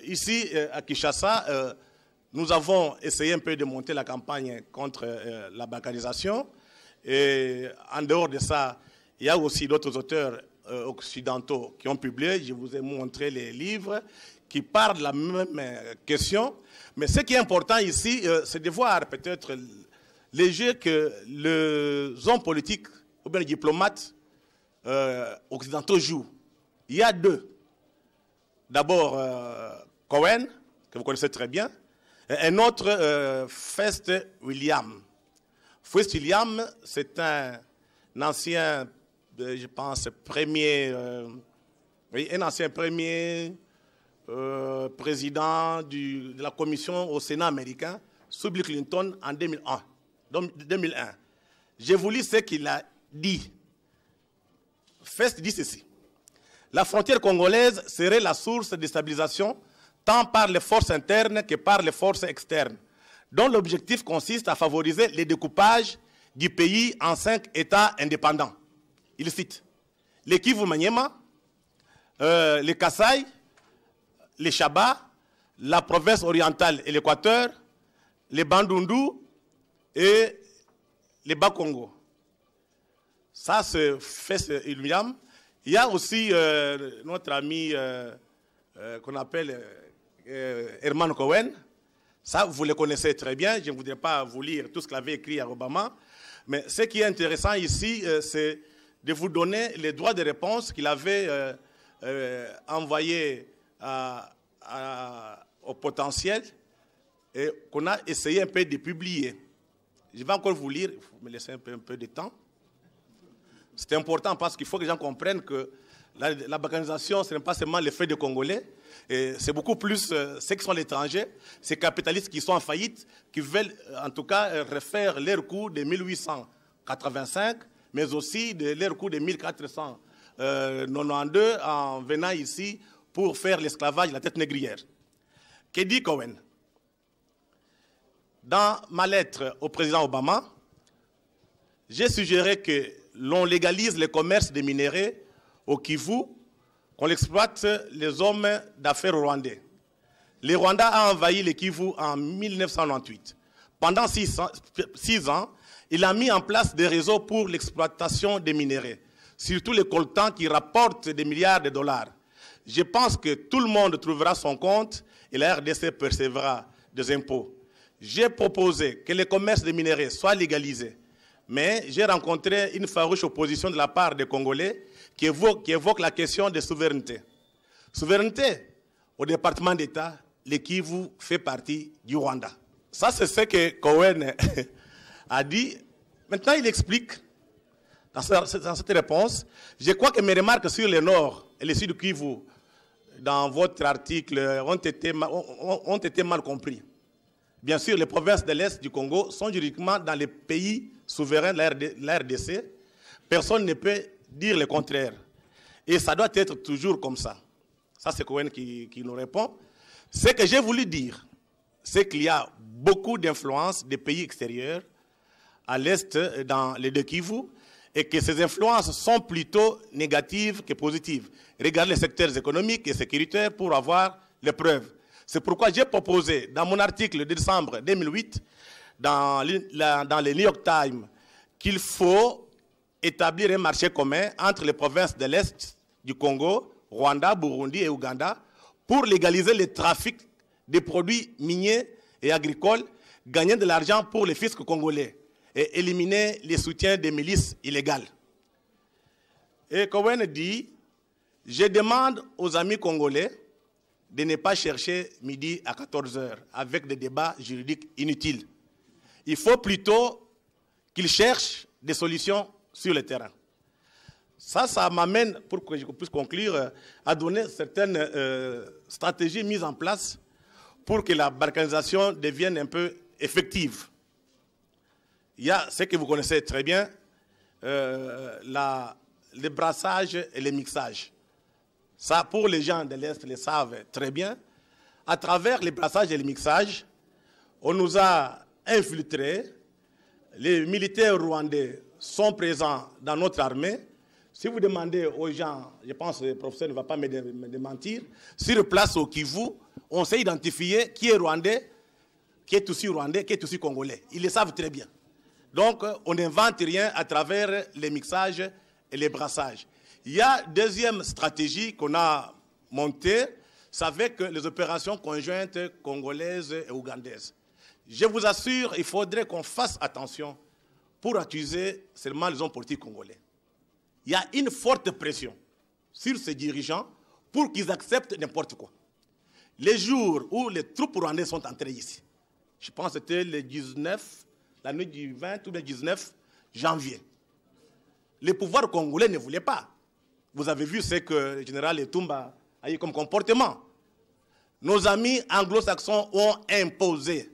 ici, à Kinshasa, nous avons essayé un peu de monter la campagne contre la balkanisation. Et en dehors de ça, il y a aussi d'autres auteurs occidentaux qui ont publié. Je vous ai montré les livres qui parlent de la même question. Mais ce qui est important ici, c'est de voir peut-être les jeux que les hommes politiques ou bien les diplomates occidentaux jouent. Il y a deux. D'abord, Cohen, que vous connaissez très bien, et un autre, Fest William. Fest William, c'est un ancien, je pense, un ancien premier président de la commission au Sénat américain sous Bill Clinton en 2001. J'ai voulu ce qu'il a dit. Fest dit ceci. La frontière congolaise serait la source de stabilisation tant par les forces internes que par les forces externes, dont l'objectif consiste à favoriser le découpage du pays en 5 États indépendants. Il cite les Kivu-Maniema, les Kasaï, les Chaba, la province orientale et l'Équateur, les Bandundu et les Bas-Congo. Ça, c'est fait William. Il y a aussi notre ami qu'on appelle Herman Cohen. Ça, vous le connaissez très bien. Je ne voudrais pas vous lire tout ce qu'il avait écrit à Obama. Mais ce qui est intéressant ici, c'est de vous donner les droits de réponse qu'il avait envoyés au potentiel et qu'on a essayé un peu de publier. Je vais encore vous lire, il faut me laisser un peu de temps. C'est important parce qu'il faut que les gens comprennent que la balkanisation, ce n'est pas seulement l'effet des Congolais, c'est beaucoup plus ceux qui sont à l'étranger, ces capitalistes qui sont en faillite, qui veulent en tout cas refaire leur coup de 1885, mais aussi de leur coup de 1492 en venant ici pour faire l'esclavage de la tête négrière. Que dit Cohen? Dans ma lettre au président Obama, j'ai suggéré que l'on légalise le commerce des minéraux au Kivu, qu'on exploite les hommes d'affaires rwandais. Le Rwanda a envahi le Kivu en 1998. Pendant 6 ans, il a mis en place des réseaux pour l'exploitation des minéraux, surtout les coltans qui rapportent des milliards de dollars. Je pense que tout le monde trouvera son compte et la RDC percevra des impôts. J'ai proposé que le commerce des minéraux soit légalisé, mais j'ai rencontré une farouche opposition de la part des Congolais qui évoque la question de souveraineté. Souveraineté au département d'État, le Kivu fait partie du Rwanda. Ça, c'est ce que Cohen a dit. Maintenant, il explique dans cette réponse. Je crois que mes remarques sur le nord et le sud du Kivu dans votre article ont été mal compris. Bien sûr, les provinces de l'Est du Congo sont juridiquement dans les pays souverains de la RDC. Personne ne peut dire le contraire. Et ça doit être toujours comme ça. Ça, c'est Cohen qui nous répond. Ce que j'ai voulu dire, c'est qu'il y a beaucoup d'influences des pays extérieurs à l'Est, dans les deux Kivu, et que ces influences sont plutôt négatives que positives. Regardez les secteurs économiques et sécuritaires pour avoir les preuves. C'est pourquoi j'ai proposé, dans mon article de décembre 2008, dans le New York Times, qu'il faut établir un marché commun entre les provinces de l'Est du Congo, Rwanda, Burundi et Ouganda, pour légaliser le trafic des produits miniers et agricoles, gagner de l'argent pour les fiscs congolais et éliminer les soutiens des milices illégales. Et Cohen dit, je demande aux amis congolais de ne pas chercher midi à 14 h avec des débats juridiques inutiles. Il faut plutôt qu'ils cherchent des solutions sur le terrain. Ça m'amène, pour que je puisse conclure, à donner certaines stratégies mises en place pour que la balkanisation devienne un peu effective. Il y a ce que vous connaissez très bien, le brassage et le mixage. Ça, pour les gens de l'Est, le savent très bien. À travers les brassages et les mixages, on nous a infiltrés. Les militaires rwandais sont présents dans notre armée. Si vous demandez aux gens, je pense que le professeur ne va pas me démentir, sur place au Kivu, on sait identifier qui est rwandais, qui est aussi rwandais, qui est aussi congolais. Ils le savent très bien. Donc, on n'invente rien à travers les mixages et les brassages. Il y a une deuxième stratégie qu'on a montée, c'est avec les opérations conjointes congolaises et ougandaises. Je vous assure, il faudrait qu'on fasse attention pour accuser seulement les hommes politiques congolais. Il y a une forte pression sur ces dirigeants pour qu'ils acceptent n'importe quoi. Les jours où les troupes rwandaises sont entrées ici, je pense que c'était le 19, la nuit du 20 ou le 19 janvier, les pouvoirs congolais ne voulaient pas. Vous avez vu ce que le général Etumba a eu comme comportement. Nos amis anglo-saxons ont imposé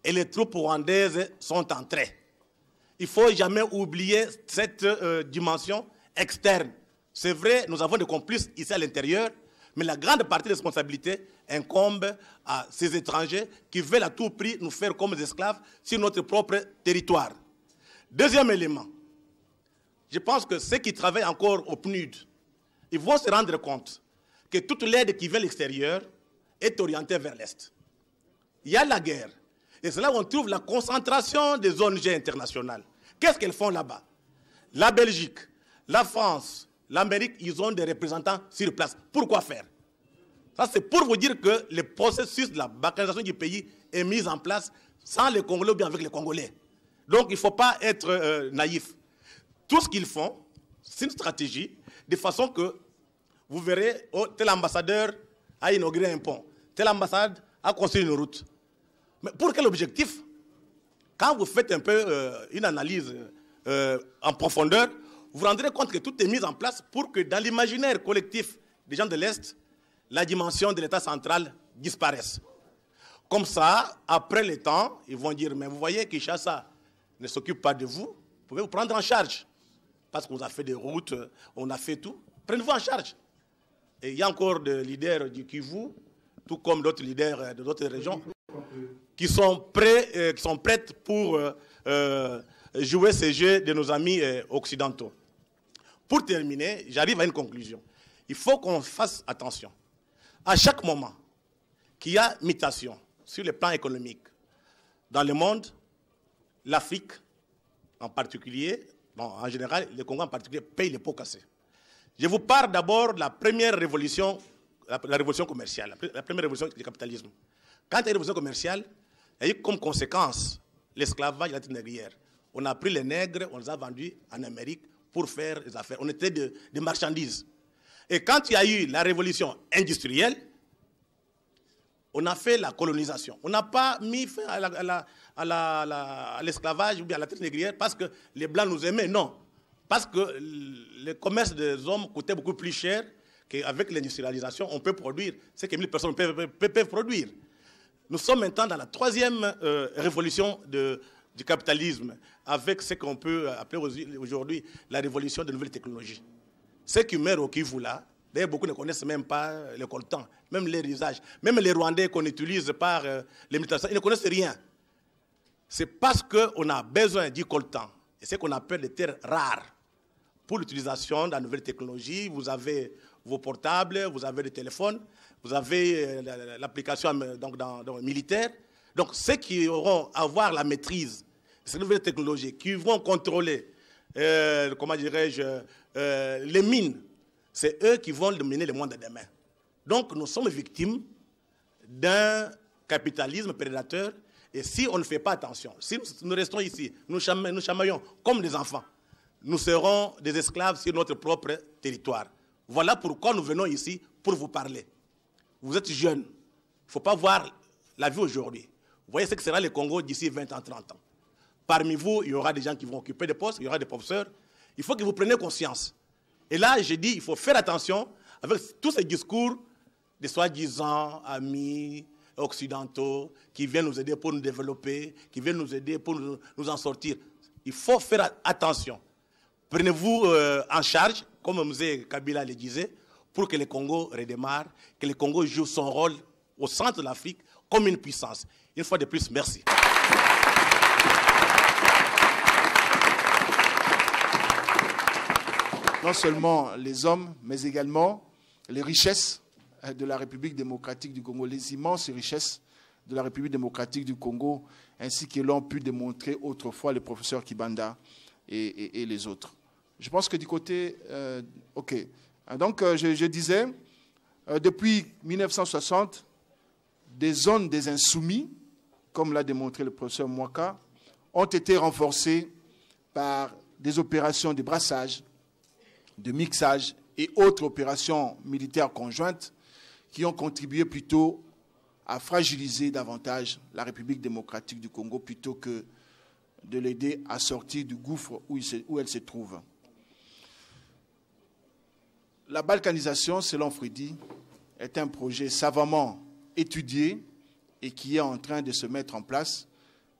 et les troupes rwandaises sont entrées. Il ne faut jamais oublier cette dimension externe. C'est vrai, nous avons des complices ici à l'intérieur, mais la grande partie des responsabilités incombe à ces étrangers qui veulent à tout prix nous faire comme des esclaves sur notre propre territoire. Deuxième élément, je pense que ceux qui travaillent encore au PNUD, ils vont se rendre compte que toute l'aide qui vient de l'extérieur est orientée vers l'Est. Il y a la guerre. Et c'est là où on trouve la concentration des ONG internationales. Qu'est-ce qu'elles font là-bas? La Belgique, la France, l'Amérique, ils ont des représentants sur place. Pourquoi faire? Ça, c'est pour vous dire que le processus de la balkanisation du pays est mis en place sans les Congolais ou bien avec les Congolais. Donc, il ne faut pas être naïf. Tout ce qu'ils font, c'est une stratégie de façon que vous verrez, oh, tel ambassadeur a inauguré un pont, telle ambassade a construit une route. Mais pour quel objectif? Quand vous faites un peu une analyse en profondeur, vous vous rendrez compte que tout est mis en place pour que dans l'imaginaire collectif des gens de l'Est, la dimension de l'État central disparaisse. Comme ça, après le temps, ils vont dire, mais vous voyez, Kinshasa ne s'occupe pas de vous, vous pouvez vous prendre en charge. Parce qu'on a fait des routes, on a fait tout, prenez-vous en charge. Et il y a encore des leaders du Kivu, tout comme d'autres leaders de d'autres régions, qui sont prêts pour jouer ces jeux de nos amis occidentaux. Pour terminer, j'arrive à une conclusion. Il faut qu'on fasse attention. À chaque moment qu'il y a mutation sur le plan économique dans le monde, l'Afrique en particulier, bon, en général, le Congo en particulier, paye les pots cassés. Je vous parle d'abord de la première révolution, la révolution commerciale, la première révolution du capitalisme. Quand il y a une révolution commerciale, il y a eu comme conséquence l'esclavage de la traite négrière. On a pris les nègres, on les a vendus en Amérique pour faire des affaires. On était des marchandises. Et quand il y a eu la révolution industrielle, on a fait la colonisation. On n'a pas mis fin à l'esclavage ou bien à la traite négrière parce que les Blancs nous aimaient, non. Parce que le commerce des hommes coûtait beaucoup plus cher qu'avec l'industrialisation, on peut produire ce que 1000 personnes peuvent produire. Nous sommes maintenant dans la troisième révolution du capitalisme, avec ce qu'on peut appeler aujourd'hui la révolution des nouvelles technologies. Ceux qui meurent au Kivu là, d'ailleurs beaucoup ne connaissent même pas le coltan, même les usages, même les Rwandais qu'on utilise par les militaires, ils ne connaissent rien. C'est parce qu'on a besoin du coltan, et ce qu'on appelle les terres rares, pour l'utilisation de la nouvelle technologie. Vous avez vos portables, vous avez des téléphones, vous avez l'application militaire. Donc ceux qui auront à avoir la maîtrise de ces nouvelles technologies, qui vont contrôler, comment dirais-je, les mines, c'est eux qui vont dominer le monde de demain. Donc nous sommes victimes d'un capitalisme prédateur. Et si on ne fait pas attention, si nous restons ici, nous chamaillons comme des enfants, nous serons des esclaves sur notre propre territoire. Voilà pourquoi nous venons ici pour vous parler. Vous êtes jeunes, il ne faut pas voir la vie aujourd'hui. Vous voyez ce que sera le Congo d'ici 20 ans, 30 ans. Parmi vous, il y aura des gens qui vont occuper des postes, il y aura des professeurs. Il faut que vous preniez conscience. Et là, je dis, il faut faire attention avec tous ces discours de soi-disant amis occidentaux qui viennent nous aider pour nous développer, qui viennent nous aider pour nous en sortir. Il faut faire attention. Prenez-vous en charge, comme M. Kabila le disait, pour que le Congo redémarre, que le Congo joue son rôle au centre de l'Afrique comme une puissance. Une fois de plus, merci. Non seulement les hommes, mais également les richesses de la République démocratique du Congo, les immenses richesses de la République démocratique du Congo, ainsi que l'ont pu démontrer autrefois le professeur Kibanda et les autres. Je pense que du côté... OK. Donc, je disais, depuis 1960, des zones des insoumis, comme l'a démontré le professeur Mwaka, ont été renforcées par des opérations de brassage, de mixage et autres opérations militaires conjointes qui ont contribué plutôt à fragiliser davantage la République démocratique du Congo plutôt que de l'aider à sortir du gouffre où elle se trouve. La balkanisation, selon Freddy, est un projet savamment étudié et qui est en train de se mettre en place.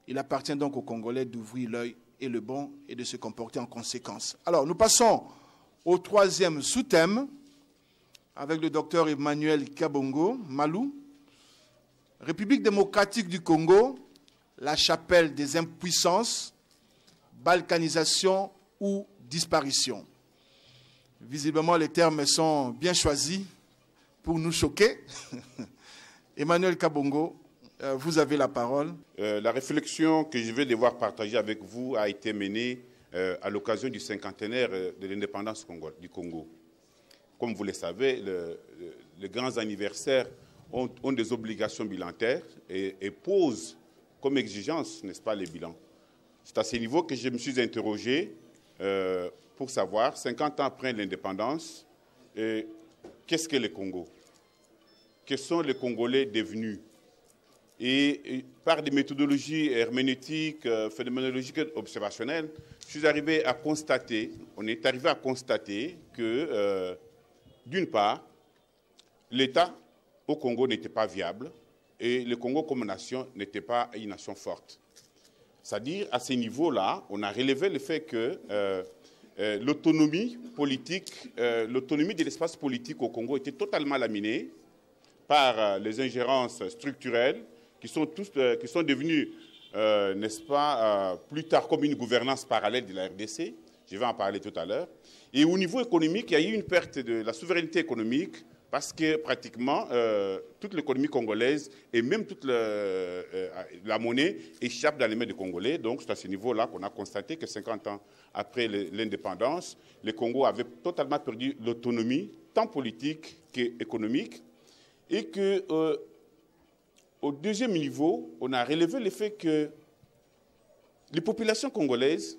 Il appartient donc aux Congolais d'ouvrir l'œil et le bon et de se comporter en conséquence. Alors, nous passons au troisième sous-thème avec le docteur Emmanuel Kabongo Malou. République démocratique du Congo, la chapelle des impuissances, balkanisation ou disparition. Visiblement, les termes sont bien choisis pour nous choquer. Emmanuel Kabongo, vous avez la parole. La réflexion que je vais devoir partager avec vous a été menée à l'occasion du cinquantenaire de l'indépendance du Congo. Comme vous le savez, les grands anniversaires ont des obligations bilantaires et posent comme exigence, n'est-ce pas, les bilans. C'est à ce niveau que je me suis interrogé pour savoir, 50 ans après l'indépendance, qu'est-ce que le Congo? Quels sont les Congolais devenus? Et par des méthodologies herméneutiques, phénoménologiques, observationnelles, on est arrivé à constater que, d'une part, l'État au Congo n'était pas viable et le Congo comme nation n'était pas une nation forte. C'est-à-dire, à ce niveau-là, on a relevé le fait que l'autonomie politique, l'autonomie de l'espace politique au Congo était totalement laminée par les ingérences structurelles qui sont devenues, n'est-ce pas, plus tard comme une gouvernance parallèle de la RDC. Je vais en parler tout à l'heure. Et au niveau économique, il y a eu une perte de la souveraineté économique parce que pratiquement toute l'économie congolaise et même toute la monnaie échappe dans les mains des Congolais. Donc c'est à ce niveau-là qu'on a constaté que 50 ans après l'indépendance, le Congo avait totalement perdu l'autonomie, tant politique qu'économique, et que au deuxième niveau, on a relevé le fait que les populations congolaises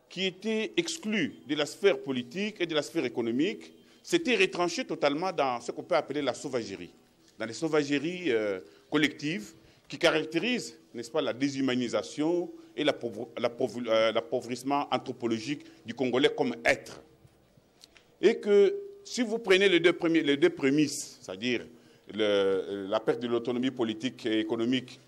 qui étaient exclues de la sphère politique et de la sphère économique s'étaient retranchées totalement dans ce qu'on peut appeler la sauvagerie, dans les sauvageries collectives qui caractérisent, n'est-ce pas, la déshumanisation et l'appauvrissement anthropologique du Congolais comme être. Et que si vous prenez les deux prémices, c'est-à-dire la perte de l'autonomie politique et économique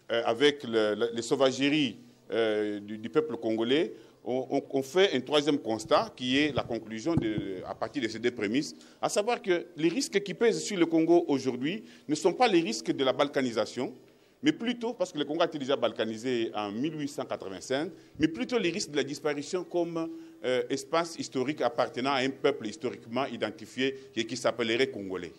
avec les sauvageries du peuple congolais, on fait un troisième constat qui est la conclusion à partir de ces deux prémices, à savoir que les risques qui pèsent sur le Congo aujourd'hui ne sont pas les risques de la balkanisation, mais plutôt, parce que le Congo a été déjà balkanisé en 1885, mais plutôt les risques de la disparition comme espace historique appartenant à un peuple historiquement identifié et qui s'appellerait Congolais.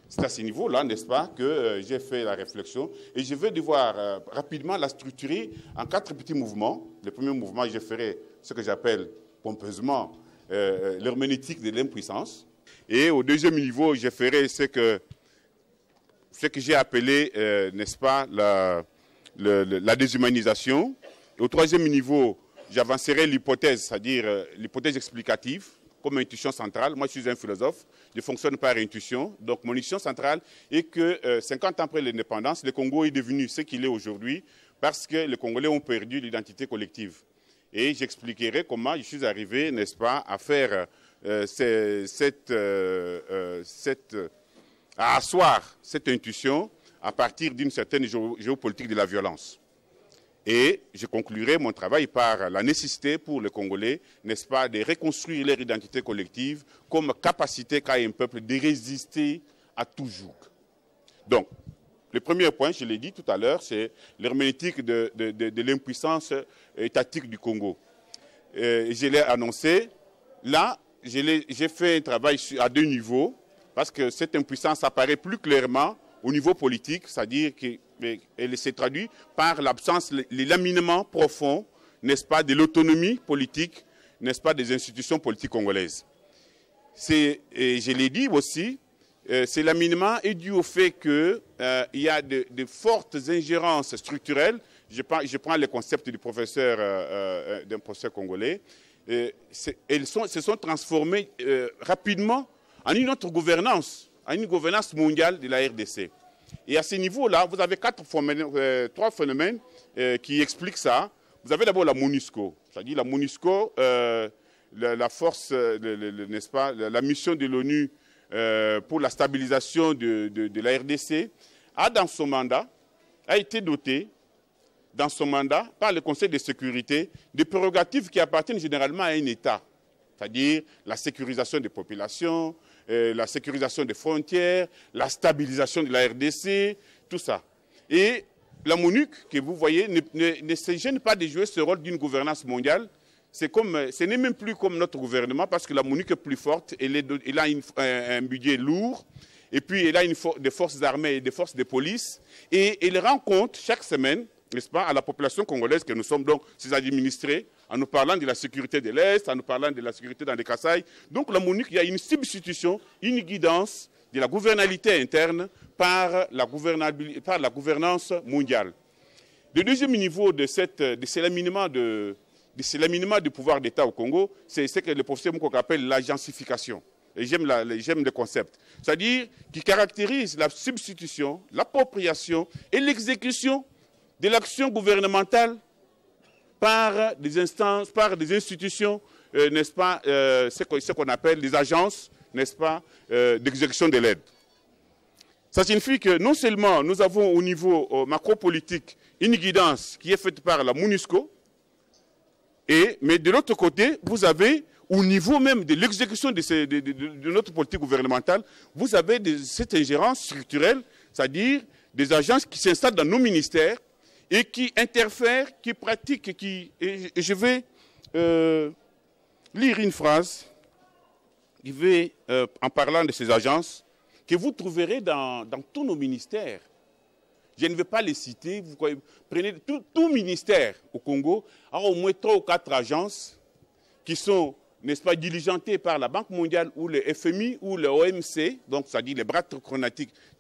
C'est à ce niveau-là, n'est-ce pas, que j'ai fait la réflexion et je vais devoir rapidement la structurer en 4 petits mouvements. Le premier mouvement, je ferai ce que j'appelle pompeusement l'herméneutique de l'impuissance. Et au deuxième niveau, je ferai ce que j'ai appelé, n'est-ce pas, la déshumanisation. Et au troisième niveau, j'avancerai l'hypothèse, c'est-à-dire l'hypothèse explicative, comme intuition centrale. Moi, je suis un philosophe, je fonctionne par intuition. Donc, mon intuition centrale est que 50 ans après l'indépendance, le Congo est devenu ce qu'il est aujourd'hui parce que les Congolais ont perdu l'identité collective. Et j'expliquerai comment je suis arrivé, n'est-ce pas, à faire à asseoir cette intuition à partir d'une certaine géopolitique de la violence. Et je conclurai mon travail par la nécessité pour les Congolais, n'est-ce pas, de reconstruire leur identité collective comme capacité qu'a un peuple de résister à tout joug. Donc, le premier point, je l'ai dit tout à l'heure, c'est l'herméneutique de l'impuissance étatique du Congo. Je l'ai annoncé. Là, j'ai fait un travail à 2 niveaux. parce que cette impuissance apparaît plus clairement au niveau politique, c'est-à-dire qu'elle s'est traduite par l'absence, les laminements profonds, n'est-ce pas, de l'autonomie politique, n'est-ce pas, des institutions politiques congolaises. Et je l'ai dit aussi, ces laminements est dû au fait qu'il y a de fortes ingérences structurelles. Je prends le concept du professeur, d'un professeur congolais. Elles se sont transformées rapidement en une autre gouvernance, en une gouvernance mondiale de la RDC. Et à ce niveau-là, vous avez trois phénomènes qui expliquent ça. Vous avez d'abord la MONUSCO, c'est-à-dire la MONUSCO, la force, n'est-ce pas, la mission de l'ONU pour la stabilisation de la RDC, dans son mandat, a été dotée, dans son mandat, par le Conseil de sécurité, de prérogatives qui appartiennent généralement à un État, c'est-à-dire la sécurisation des populations, la sécurisation des frontières, la stabilisation de la RDC, tout ça. Et la MONUC, que vous voyez, ne se gêne pas de jouer ce rôle d'une gouvernance mondiale. Ce n'est même plus comme notre gouvernement, parce que la MONUC est plus forte, elle a un budget lourd, et puis elle a des forces armées et des forces de police, et elle rend compte chaque semaine, n'est-ce pas, à la population congolaise que nous sommes donc ses administrés, en nous parlant de la sécurité de l'Est, en nous parlant de la sécurité dans les Kasaï. Donc la MONUC, il y a une substitution, une guidance de la gouvernabilité interne par la gouvernance mondiale. Le deuxième niveau de ces laminements du pouvoir d'État au Congo, c'est ce que le professeur Moukoko appelle l'agencification. Et j'aime le concept. C'est-à-dire qui caractérise la substitution, l'appropriation et l'exécution de l'action gouvernementale par des instances, par des institutions, n'est-ce pas, ce qu'on appelle des agences, n'est-ce pas, d'exécution de l'aide. Ça signifie que non seulement nous avons au niveau macro-politique une guidance qui est faite par la MONUSCO, mais de l'autre côté, vous avez, au niveau même de l'exécution de notre politique gouvernementale, vous avez cette ingérence structurelle, c'est-à-dire des agences qui s'installent dans nos ministères et qui interfèrent, qui pratiquent, et je vais lire une phrase, en parlant de ces agences, que vous trouverez dans tous nos ministères. Je ne vais pas les citer, vous prenez tout ministère au Congo, a au moins 3 ou 4 agences qui sont, n'est-ce pas, diligentées par la Banque mondiale ou le FMI ou le OMC, donc c'est-à-dire les bras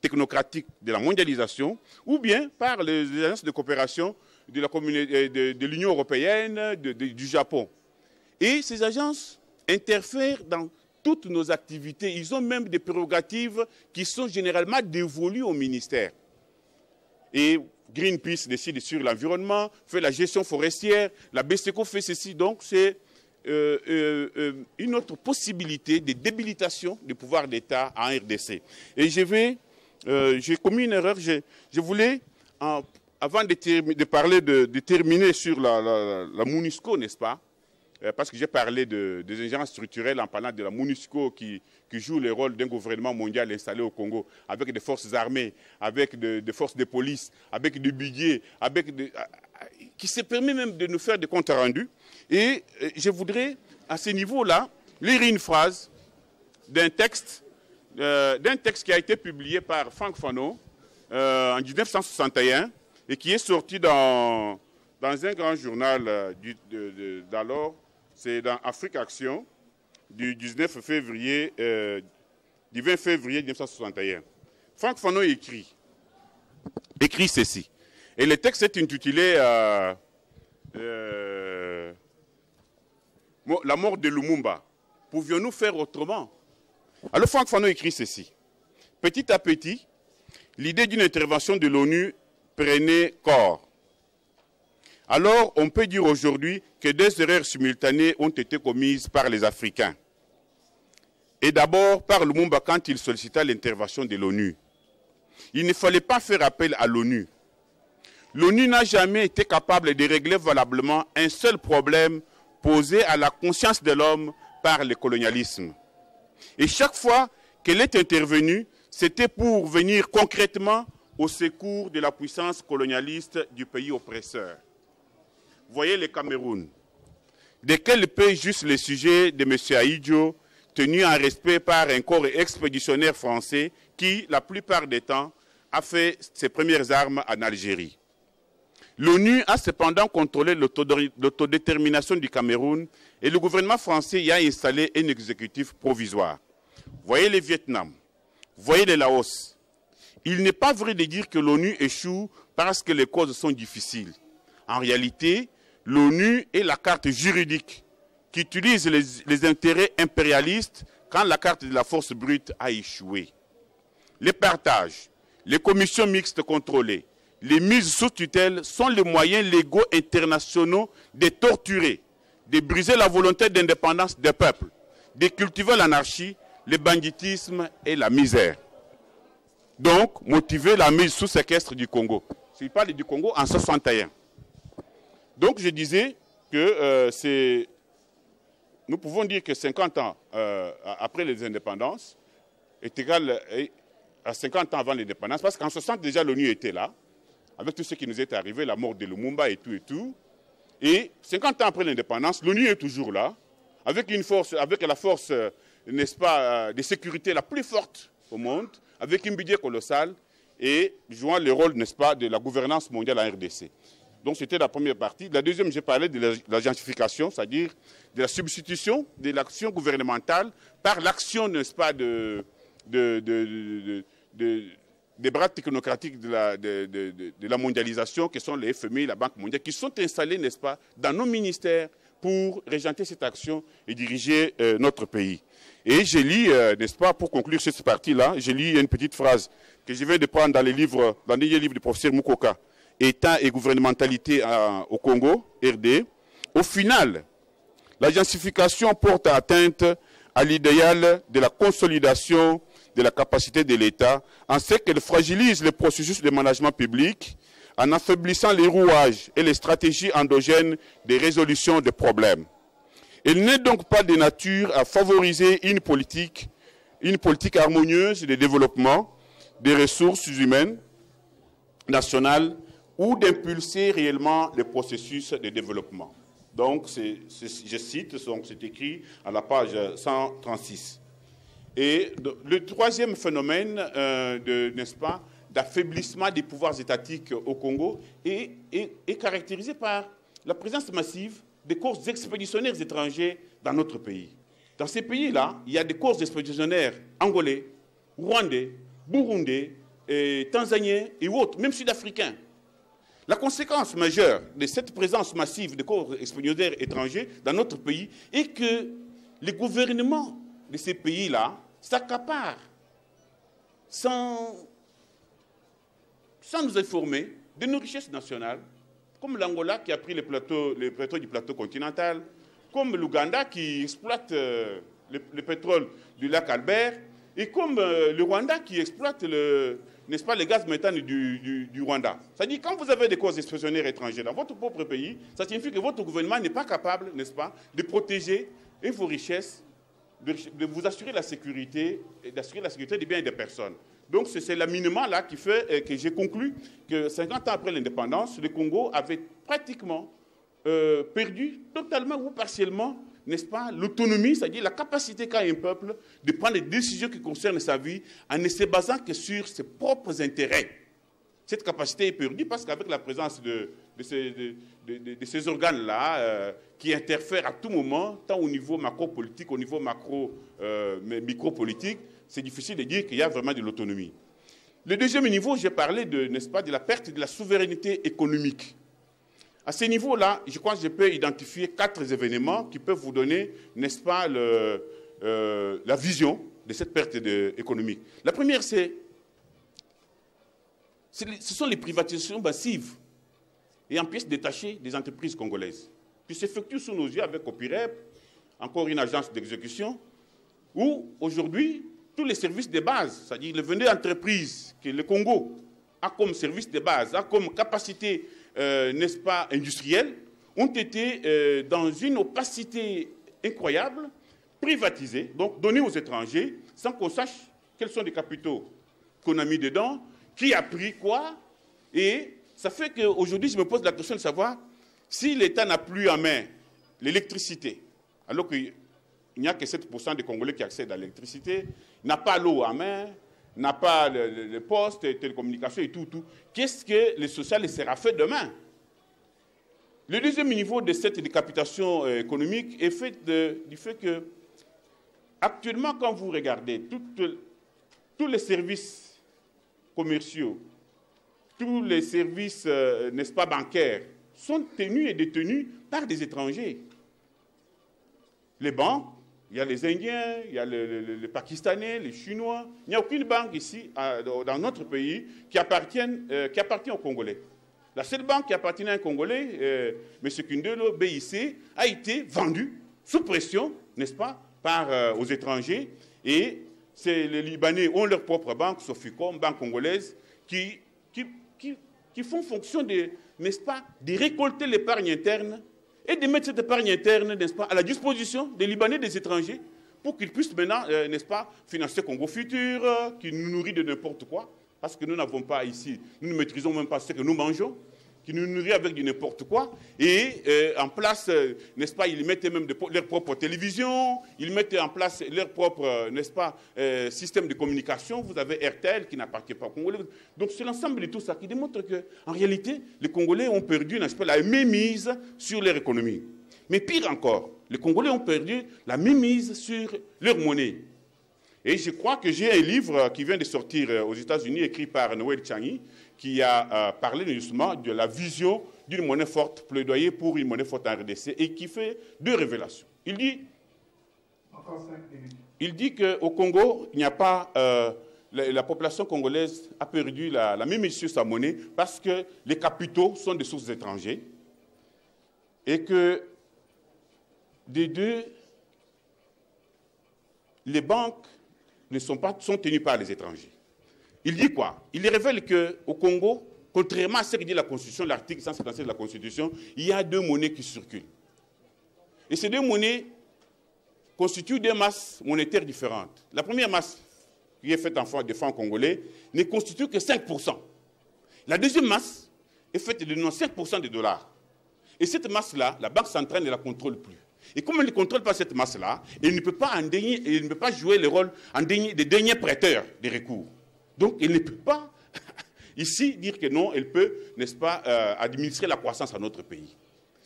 technocratiques de la mondialisation, ou bien par les agences de coopération de l'Union européenne, du Japon. Et ces agences interfèrent dans toutes nos activités. Ils ont même des prérogatives qui sont généralement dévolues au ministère. Et Greenpeace décide sur l'environnement, fait la gestion forestière, la BSECO fait ceci. Donc c'est une autre possibilité de débilitation du pouvoir d'État en RDC. Et j'ai commis une erreur. Je voulais, avant de terminer sur la MONUSCO, n'est-ce pas, parce que j'ai parlé des ingérences structurelles en parlant de la MONUSCO qui joue le rôle d'un gouvernement mondial installé au Congo, avec des forces armées, avec des forces de police, avec du budget, qui se permet même de nous faire des comptes rendus. Et je voudrais, à ce niveau-là, lire une phrase d'un texte qui a été publié par Franck Fanon en 1961 et qui est sorti dans un grand journal d'alors. C'est dans Afrique Action, du 20 février 1961. Franck Fanon écrit ceci. Et le texte est intitulé La mort de Lumumba. Pouvions-nous faire autrement? Alors Franck Fanon écrit ceci. Petit à petit, l'idée d'une intervention de l'ONU prenait corps. Alors, on peut dire aujourd'hui que 2 erreurs simultanées ont été commises par les Africains. Et d'abord, par Lumumba quand il sollicita l'intervention de l'ONU. Il ne fallait pas faire appel à l'ONU. L'ONU n'a jamais été capable de régler valablement un seul problème posé à la conscience de l'homme par le colonialisme. Et chaque fois qu'elle est intervenue, c'était pour venir concrètement au secours de la puissance colonialiste du pays oppresseur. Voyez le Cameroun. De quel pays juste le sujet de M. Aïdjo tenu en respect par un corps expéditionnaire français qui, la plupart des temps, a fait ses premières armes en Algérie. L'ONU a cependant contrôlé l'autodétermination du Cameroun et le gouvernement français y a installé un exécutif provisoire. Voyez le Vietnam, voyez le Laos. Il n'est pas vrai de dire que l'ONU échoue parce que les causes sont difficiles. En réalité, l'ONU est la carte juridique qui utilise les intérêts impérialistes quand la carte de la force brute a échoué. Les partages, les commissions mixtes contrôlées, les mises sous tutelle sont les moyens légaux internationaux de torturer, de briser la volonté d'indépendance des peuples, de cultiver l'anarchie, le banditisme et la misère. Donc, motiver la mise sous séquestre du Congo. Je parle du Congo en 61. Donc, je disais que nous pouvons dire que 50 ans après les indépendances est égal à 50 ans avant l'indépendance, parce qu'en 60 déjà l'ONU était là, avec tout ce qui nous est arrivé, la mort de Lumumba et tout. Et 50 ans après l'indépendance, l'ONU est toujours là, avec la force, n'est-ce pas, de sécurité la plus forte au monde, avec un budget colossal et jouant le rôle, n'est-ce pas, de la gouvernance mondiale en RDC. Donc c'était la première partie. La deuxième, j'ai parlé de la gentrification, c'est-à-dire de la substitution de l'action gouvernementale par l'action, n'est-ce pas, des bras technocratiques de la mondialisation, qui sont les FMI, la Banque mondiale, qui sont installés, n'est-ce pas, dans nos ministères pour régenter cette action et diriger notre pays. Et je lis, n'est-ce pas, pour conclure cette partie-là, je lis une petite phrase que je viens de prendre dans le dernier livre du professeur Mukoka, État et gouvernementalité au Congo, RD. Au final, la gentrification porte atteinte à l'idéal de la consolidation de la capacité de l'État, en ce qu'elle fragilise le processus de management public, en affaiblissant les rouages et les stratégies endogènes de résolution des problèmes. Elle n'est donc pas de nature à favoriser une politique harmonieuse de développement des ressources humaines nationales ou d'impulser réellement le processus de développement. Donc, je cite, c'est écrit à la page 136. Et le troisième phénomène, n'est-ce pas, d'affaiblissement des pouvoirs étatiques au Congo est caractérisé par la présence massive des corps expéditionnaires étrangers dans notre pays. Dans ces pays-là, il y a des corps expéditionnaires angolais, rwandais, burundais, tanzaniens et autres, même sud-africains. La conséquence majeure de cette présence massive de corps expéditionnaires étrangers dans notre pays est que les gouvernements de ces pays-là s'accaparent sans nous informer de nos richesses nationales, comme l'Angola qui a pris les pétrole du plateau continental, comme l'Ouganda qui exploite le pétrole du lac Albert, et comme le Rwanda qui exploite n'est-ce pas, le gaz méthane du Rwanda. C'est-à-dire, quand vous avez des corps expéditionnaires étrangers dans votre propre pays, ça signifie que votre gouvernement n'est pas capable, n'est-ce pas, de protéger vos richesses, de vous assurer la sécurité, et d'assurer la sécurité des biens et des personnes. Donc, c'est l'alignement là qui fait que j'ai conclu que 50 ans après l'indépendance, le Congo avait pratiquement perdu totalement ou partiellement, n'est-ce pas, l'autonomie, c'est-à-dire la capacité qu'a un peuple de prendre des décisions qui concernent sa vie en ne se basant que sur ses propres intérêts. Cette capacité est perdue parce qu'avec la présence de ces organes-là qui interfèrent à tout moment, tant au niveau macro-politique, au niveau micro-politique, c'est difficile de dire qu'il y a vraiment de l'autonomie. Le deuxième niveau, j'ai parlé n'est-ce pas, de la perte de la souveraineté économique. À ce niveau-là, je crois que je peux identifier 4 événements qui peuvent vous donner, n'est-ce pas, la vision de cette perte économique. La première, ce sont les privatisations massives et en pièces détachées des entreprises congolaises, qui s'effectuent sous nos yeux avec Copirep, encore une agence d'exécution, où aujourd'hui, tous les services de base, c'est-à-dire les 22 entreprises que le Congo a comme service de base, a comme capacité, n'est-ce pas, industrielle, ont été dans une opacité incroyable, privatisées, donc données aux étrangers, sans qu'on sache quels sont les capitaux qu'on a mis dedans, qui a pris quoi. Et ça fait qu'aujourd'hui, je me pose la question de savoir si l'État n'a plus en main l'électricité, alors que il n'y a que 7% des Congolais qui accèdent à l'électricité, n'a pas l'eau en main, n'a pas le poste, les télécommunications et tout. Qu'est-ce que le social sera fait demain? Le deuxième niveau de cette décapitation économique est fait du fait que, actuellement, quand vous regardez tous les services commerciaux, tous les services, n'est-ce pas, bancaires, sont tenus et détenus par des étrangers. Les banques, il y a les Indiens, il y a les Pakistanais, les Chinois. Il n'y a aucune banque ici, dans notre pays, qui appartient aux Congolais. La seule banque qui appartenait à un Congolais, M. Kundelo, BIC, a été vendue sous pression, n'est-ce pas, aux étrangers. Et les Libanais ont leur propre banque, Soficom, banque congolaise, qui font fonction de, n'est-ce pas, de récolter l'épargne interne et de mettre cette épargne interne, n'est-ce pas, à la disposition des Libanais, des étrangers, pour qu'ils puissent maintenant, n'est-ce pas, financer Congo Futur, qui nous nourrit de n'importe quoi, parce que nous n'avons pas ici, nous ne maîtrisons même pas ce que nous mangeons, qui nous nourrit avec du n'importe quoi, et en place, n'est-ce pas, ils mettent même leur propre télévision, ils mettent en place leur propre, n'est-ce pas, système de communication. Vous avez RTL qui n'appartient pas aux Congolais. Donc c'est l'ensemble de tout ça qui démontre qu'en réalité, les Congolais ont perdu, n'est-ce pas, la mainmise sur leur économie. Mais pire encore, les Congolais ont perdu la mainmise sur leur monnaie. Et je crois que j'ai un livre qui vient de sortir aux États-Unis, écrit par Noël Changi, qui a parlé justement de la vision d'une monnaie forte, plaidoyer pour une monnaie forte en RDC, et qui fait deux révélations. Il dit qu'au Congo, il n'y a pas, la population congolaise a perdu la mainmise sur sa monnaie parce que les capitaux sont des sources étrangères et que des deux, les banques sont tenues par les étrangers. Il dit quoi? Il révèle qu'au Congo, contrairement à ce que dit la Constitution, l'article 157 de la Constitution, il y a deux monnaies qui circulent. Et ces deux monnaies constituent des masses monétaires différentes. La première masse, qui est faite de francs congolais, ne constitue que 5%. La deuxième masse est faite de 95% de dollars. Et cette masse-là, la Banque centrale ne la contrôle plus. Et comme elle ne contrôle pas cette masse-là, elle ne peut pas jouer le rôle des derniers prêteurs des recours. Donc, elle ne peut pas, ici, dire que non, elle peut, n'est-ce pas, administrer la croissance à notre pays.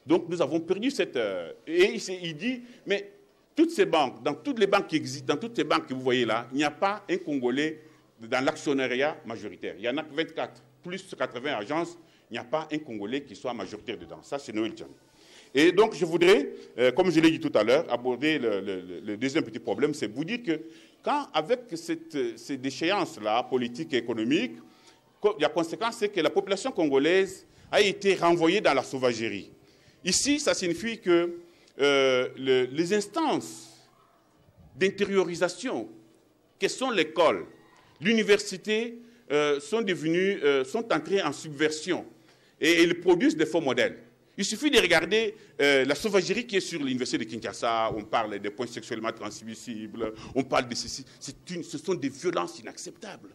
Donc, nous avons perdu cette... et il dit, mais toutes ces banques, dans toutes les banques qui existent, dans toutes les banques que vous voyez là, il n'y a pas un Congolais dans l'actionnariat majoritaire. Il y en a 24, plus 80 agences, il n'y a pas un Congolais qui soit majoritaire dedans. Ça, c'est Noël Changi. Et donc, je voudrais, comme je l'ai dit tout à l'heure, aborder le deuxième petit problème, c'est vous dire que quand, avec ces déchéances-là, politiques et économiques, la conséquence, c'est que la population congolaise a été renvoyée dans la sauvagerie. Ici, ça signifie que les instances d'intériorisation, que sont l'école, l'université, sont entrées en subversion et elles produisent des faux modèles. Il suffit de regarder la sauvagerie qui est sur l'université de Kinshasa. On parle des points sexuellement transmissibles, on parle de ceci. Ce sont des violences inacceptables.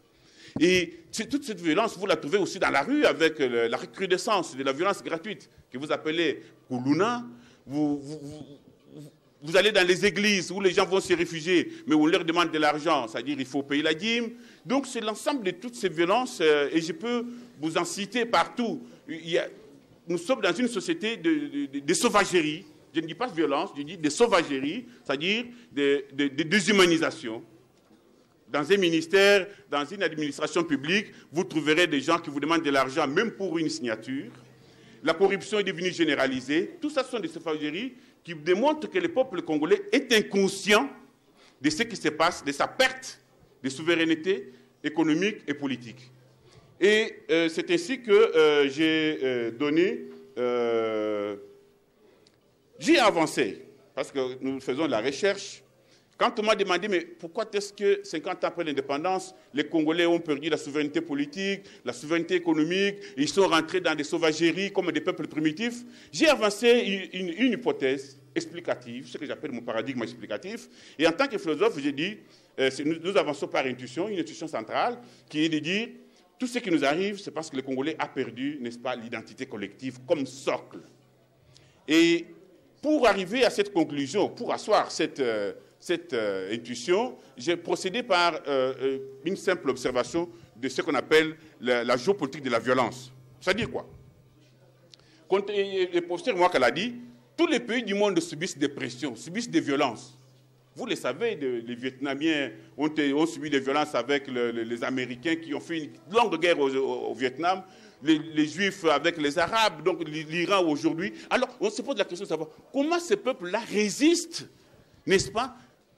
Et toute cette violence, vous la trouvez aussi dans la rue avec la recrudescence de la violence gratuite que vous appelez Koulouna. Vous allez dans les églises où les gens vont se réfugier, mais on leur demande de l'argent, c'est-à-dire qu'il faut payer la dîme. Donc c'est l'ensemble de toutes ces violences, et je peux vous en citer partout. Nous sommes dans une société de sauvagerie. Je ne dis pas de violence, je dis de sauvagerie, c'est-à-dire de déshumanisation. Dans un ministère, dans une administration publique, vous trouverez des gens qui vous demandent de l'argent, même pour une signature. La corruption est devenue généralisée. Tout ça sont des sauvageries qui démontrent que le peuple congolais est inconscient de ce qui se passe, de sa perte de souveraineté économique et politique. Et c'est ainsi que j'ai avancé, parce que nous faisons de la recherche. Quand on m'a demandé, mais pourquoi est-ce que 50 ans après l'indépendance, les Congolais ont perdu la souveraineté politique, la souveraineté économique, et ils sont rentrés dans des sauvageries comme des peuples primitifs, j'ai avancé une hypothèse explicative, ce que j'appelle mon paradigme explicatif. Et en tant que philosophe, j'ai dit, nous avançons par intuition, une intuition centrale, qui est de dire, tout ce qui nous arrive, c'est parce que le Congolais a perdu, n'est-ce pas, l'identité collective comme socle. Et pour arriver à cette conclusion, pour asseoir cette intuition, j'ai procédé par une simple observation de ce qu'on appelle la géopolitique de la violence. Ça dit quoi? Le professeur Mwakala a dit, tous les pays du monde subissent des pressions, subissent des violences. Vous le savez, les Vietnamiens ont subi des violences avec les Américains qui ont fait une longue guerre au Vietnam, les Juifs avec les Arabes, donc l'Iran aujourd'hui. Alors, on se pose la question de savoir comment ces peuples-là résistent, n'est-ce pas,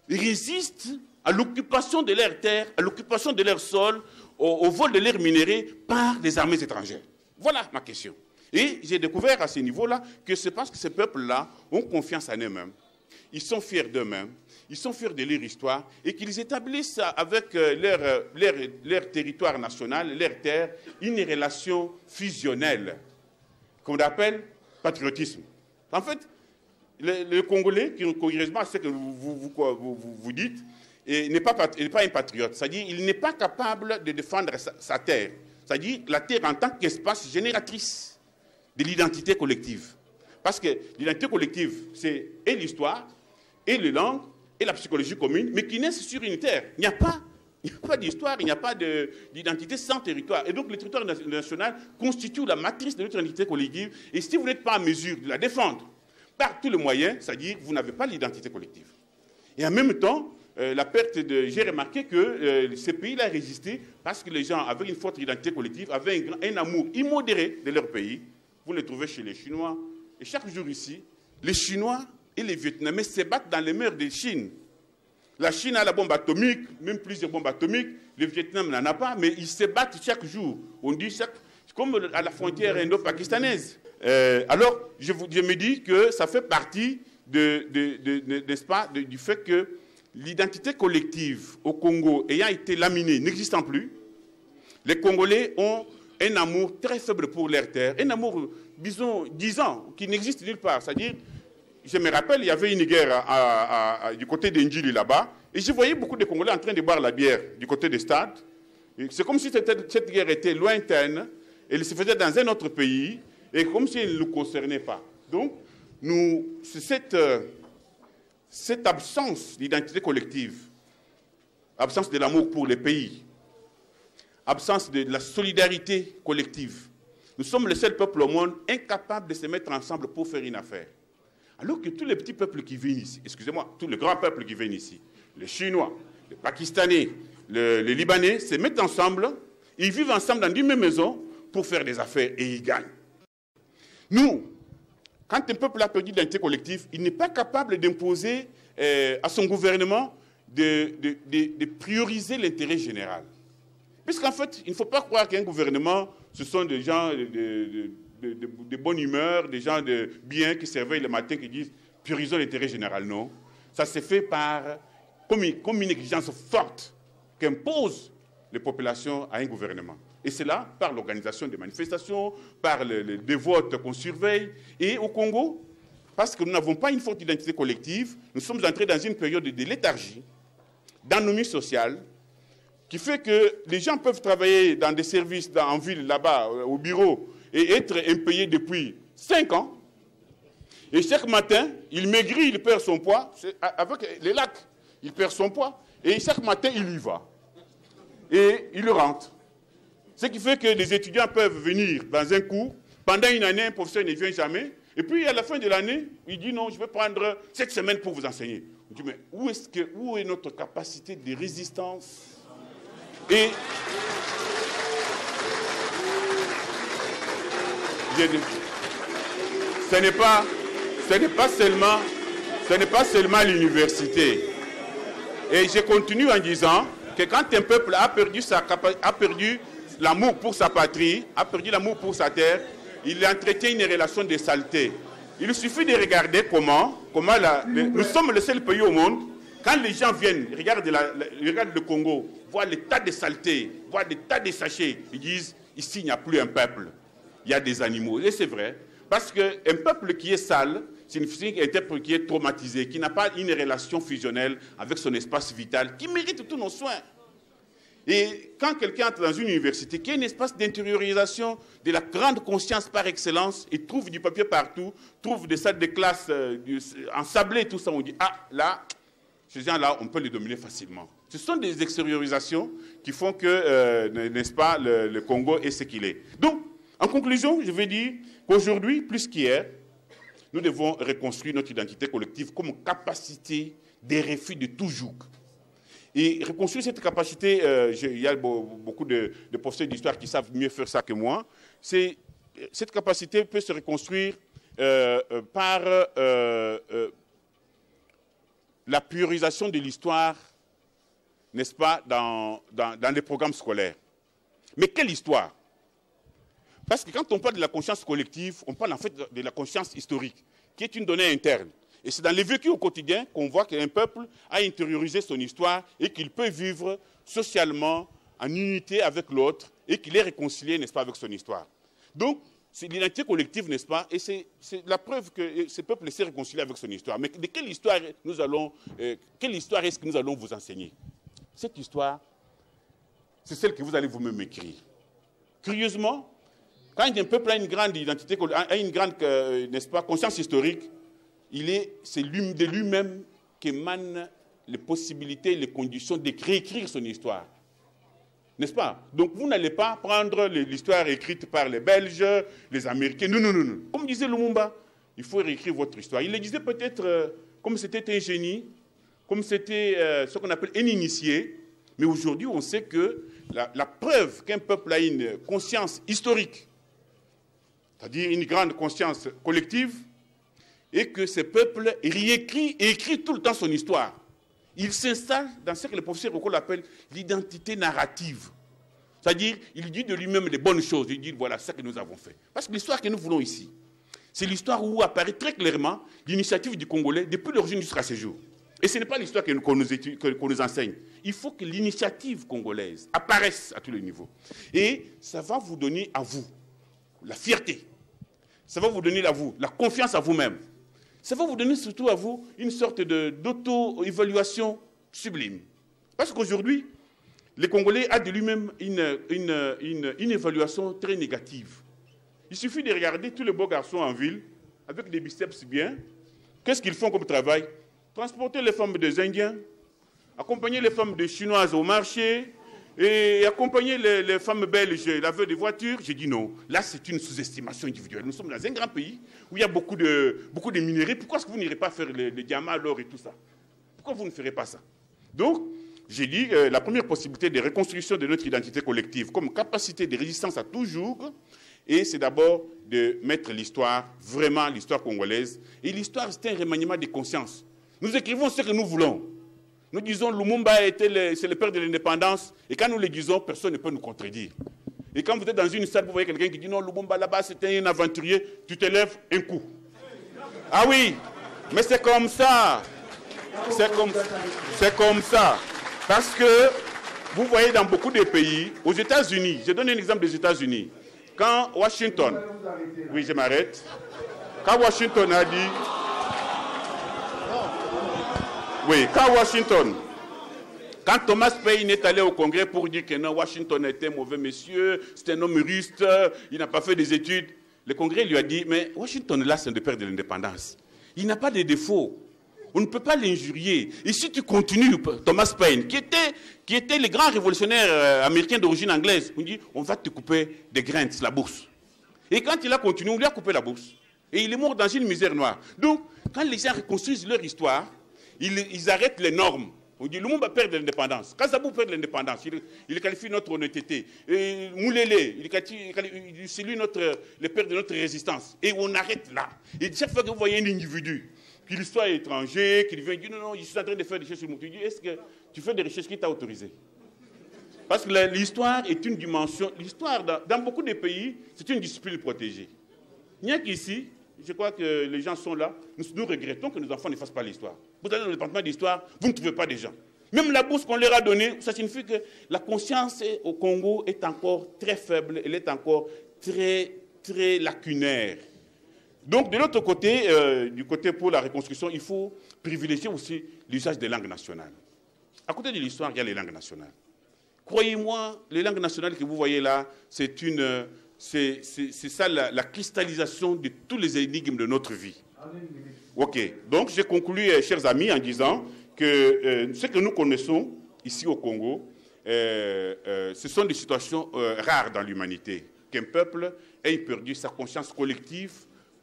résistent à l'occupation de leurs terres, à l'occupation de leur sol, au vol de leurs minéraux par des armées étrangères. Voilà ma question. Et j'ai découvert à ce niveau-là que c'est parce que ces peuples-là ont confiance en eux-mêmes. Ils sont fiers d'eux-mêmes, ils sont fiers de leur histoire et qu'ils établissent avec leur territoire national, leur terre, une relation fusionnelle qu'on appelle patriotisme. En fait, le Congolais, curieusement, c'est ce que vous dites, n'est pas un patriote. C'est-à-dire qu'il n'est pas capable de défendre sa terre. C'est-à-dire la terre en tant qu'espace génératrice de l'identité collective. Parce que l'identité collective, c'est et l'histoire, et les langues, et la psychologie commune, mais qui naissent sur une terre. Il n'y a pas d'histoire, il n'y a pas d'identité sans territoire. Et donc le territoire national constitue la matrice de notre identité collective. Et si vous n'êtes pas en mesure de la défendre par tous les moyens, c'est-à-dire que vous n'avez pas l'identité collective. Et en même temps, j'ai remarqué que ces pays-là résistaient parce que les gens avaient une forte identité collective, avaient un amour immodéré de leur pays. Vous le trouvez chez les Chinois. Et chaque jour ici, les Chinois et les Vietnamiens se battent dans les mers de Chine. La Chine a la bombe atomique, même plusieurs bombes atomiques. Le Vietnam n'en a pas, mais ils se battent chaque jour. On dit comme à la frontière indo-pakistanaise. Alors, je me dis que ça fait partie n'est-ce pas, du fait que l'identité collective au Congo ayant été laminée, n'existant plus, les Congolais ont un amour très faible pour leur terre, un amour, disons, qui n'existe nulle part. C'est-à-dire, je me rappelle, il y avait une guerre du côté d'Indjili là-bas, et je voyais beaucoup de Congolais en train de boire la bière du côté des stades. C'est comme si cette guerre était lointaine, elle se faisait dans un autre pays, et comme si elle ne nous concernait pas. Donc, c'est cette absence d'identité collective, absence de l'amour pour les pays, absence de la solidarité collective. Nous sommes le seul peuple au monde incapable de se mettre ensemble pour faire une affaire. Alors que tous les petits peuples qui viennent ici, excusez-moi, tous les grands peuples qui viennent ici, les Chinois, les Pakistanais, les Libanais, se mettent ensemble, ils vivent ensemble dans une même maison pour faire des affaires et ils gagnent. Nous, quand un peuple a perdu l'identité collective, il n'est pas capable d'imposer à son gouvernement de prioriser l'intérêt général. Puisqu'en fait, il ne faut pas croire qu'un gouvernement, ce sont des gens de bonne humeur, des gens de bien qui se réveillent le matin qui disent « priorisons l'intérêt général ». Non, ça se fait comme une exigence forte qu'imposent les populations à un gouvernement. Et c'est là, par l'organisation des manifestations, par des votes qu'on surveille. Et au Congo, parce que nous n'avons pas une forte identité collective, nous sommes entrés dans une période de léthargie, d'anomie sociale, qui fait que les gens peuvent travailler dans des services en ville, là-bas, au bureau, et être impayés depuis 5 ans. Et chaque matin, il maigrit, il perd son poids. Avec les lacs, il perd son poids. Et chaque matin, il y va. Et il le rentre. Ce qui fait que les étudiants peuvent venir dans un cours. Pendant une année, un professeur ne vient jamais. Et puis, à la fin de l'année, il dit non, je vais prendre cette semaine pour vous enseigner. On dit, mais où est notre capacité de résistance? Et ce n'est pas seulement l'université. Et je continue en disant que quand un peuple a perdu l'amour pour sa patrie, a perdu l'amour pour sa terre, il entretient une relation de saleté. Il suffit de regarder comment nous sommes le seul pays au monde, quand les gens viennent, regardent le Congo, voient les tas de saleté, voient des tas de sachets, ils disent, ici il n'y a plus un peuple, il y a des animaux. Et c'est vrai, parce qu'un peuple qui est sale, signifie un peuple qui est traumatisé, qui n'a pas une relation fusionnelle avec son espace vital, qui mérite tous nos soins. Et quand quelqu'un entre dans une université, qui est un espace d'intériorisation de la grande conscience par excellence, et trouve du papier partout, trouve des salles de classe ensablées, tout ça, on dit, ah, là, ces gens-là, on peut les dominer facilement. Ce sont des extériorisations qui font que, n'est-ce pas, le Congo est ce qu'il est. Donc, en conclusion, je vais dire qu'aujourd'hui, plus qu'hier, nous devons reconstruire notre identité collective comme capacité de refus de tout joug. Et reconstruire cette capacité, il y a beaucoup de professeurs d'histoire qui savent mieux faire ça que moi, cette capacité peut se reconstruire par la priorisation de l'histoire, n'est-ce pas, dans les programmes scolaires. Mais quelle histoire? Parce que quand on parle de la conscience collective, on parle en fait de la conscience historique, qui est une donnée interne. Et c'est dans les vécus au quotidien qu'on voit qu'un peuple a intériorisé son histoire et qu'il peut vivre socialement en unité avec l'autre et qu'il est réconcilié, n'est-ce pas, avec son histoire. Donc, c'est l'identité collective, n'est-ce pas, et c'est la preuve que ce peuple s'est réconcilié avec son histoire. Mais de quelle histoire est-ce que nous allons vous enseigner? Cette histoire, c'est celle que vous allez vous-même écrire. Curieusement, quand un peuple a une grande identité, a une grande, n'est-ce pas, conscience historique, c'est de lui-même qu'émanent les possibilités, les conditions de réécrire son histoire. N'est-ce pas? Donc vous n'allez pas prendre l'histoire écrite par les Belges, les Américains. Non, non, non, non. Comme disait Lumumba, il faut réécrire votre histoire. Il le disait peut-être comme c'était un génie, comme c'était ce qu'on appelle un initié. Mais aujourd'hui, on sait que la preuve qu'un peuple a une conscience historique, c'est-à-dire une grande conscience collective, et que ce peuple réécrit et écrit tout le temps son histoire. Il s'installe dans ce que le professeur Rocco appelle l'identité narrative. C'est-à-dire, il dit de lui-même les bonnes choses. Il dit, voilà ce que nous avons fait. Parce que l'histoire que nous voulons ici, c'est l'histoire où apparaît très clairement l'initiative du Congolais depuis l'origine jusqu'à ce jour. Et ce n'est pas l'histoire qu'on nous enseigne. Il faut que l'initiative congolaise apparaisse à tous les niveaux. Et ça va vous donner à vous la fierté. Ça va vous donner à vous la confiance à vous-même. Ça va vous donner surtout à vous une sorte d'auto-évaluation sublime. Parce qu'aujourd'hui, les Congolais ont de lui-même une évaluation très négative. Il suffit de regarder tous les beaux garçons en ville, avec des biceps bien. Qu'est-ce qu'ils font comme travail? Transporter les femmes des Indiens, accompagner les femmes des Chinoises au marché, et accompagner les femmes belges laveurs de voitures. J'ai dit non, là c'est une sous-estimation individuelle. Nous sommes dans un grand pays où il y a beaucoup de minéraux. Pourquoi est-ce que vous n'irez pas faire les diamants, l'or et tout ça? Pourquoi vous ne ferez pas ça? Donc, j'ai dit la première possibilité de reconstruction de notre identité collective comme capacité de résistance à tout joug, et c'est d'abord de mettre l'histoire, vraiment l'histoire congolaise. Et l'histoire, c'est un remaniement de conscience. Nous écrivons ce que nous voulons. Nous disons Lumumba c'est le père de l'indépendance, et quand nous le disons, personne ne peut nous contredire. Et quand vous êtes dans une salle, vous voyez quelqu'un qui dit non, Lumumba là-bas c'était un aventurier, tu te lèves un coup. Ah oui, mais c'est comme ça. C'est comme ça. Parce que vous voyez dans beaucoup de pays, aux États-Unis, je donne un exemple des États-Unis, quand Washington, oui je m'arrête, quand Washington a dit, oui, quand Thomas Paine est allé au Congrès pour dire que non, Washington était un mauvais monsieur, c'était un homme ruste, il n'a pas fait des études, le Congrès lui a dit, mais Washington là, c'est le père de l'indépendance. Il n'a pas de défauts. On ne peut pas l'injurier. Et si tu continues, Thomas Paine, qui était le grand révolutionnaire américain d'origine anglaise, on dit, on va te couper des grains, la bourse. Et quand il a continué, on lui a coupé la bourse. Et il est mort dans une misère noire. Donc, quand les gens reconstruisent leur histoire, ils arrêtent les normes. On dit, Lumumba perd de l'indépendance. Kazabou perd de l'indépendance. Il qualifie notre honnêteté. Et Moulele, c'est lui le père de notre résistance. Et on arrête là. Et chaque fois que vous voyez un individu, qu'il soit étranger, qu'il vient dire, non, non, je suis en train de faire des recherches sur mon. Tu dis, est-ce que tu fais des recherches qui t'a autorisé? Parce que l'histoire est une dimension. L'histoire, dans beaucoup de pays, c'est une discipline protégée. Il n'y a qu'ici, je crois que les gens sont là, nous regrettons que nos enfants ne fassent pas l'histoire. Vous allez dans le département d'histoire, vous ne trouvez pas des gens. Même la bourse qu'on leur a donnée, ça signifie que la conscience au Congo est encore très faible, elle est encore très, très lacunaire. Donc, de l'autre côté, du côté pour la reconstruction, il faut privilégier aussi l'usage des langues nationales. À côté de l'histoire, il y a les langues nationales. Croyez-moi, les langues nationales que vous voyez là, c'est ça la cristallisation de tous les énigmes de notre vie. Ok, donc j'ai conclu, chers amis, en disant que ce que nous connaissons ici au Congo, ce sont des situations rares dans l'humanité. Qu'un peuple ait perdu sa conscience collective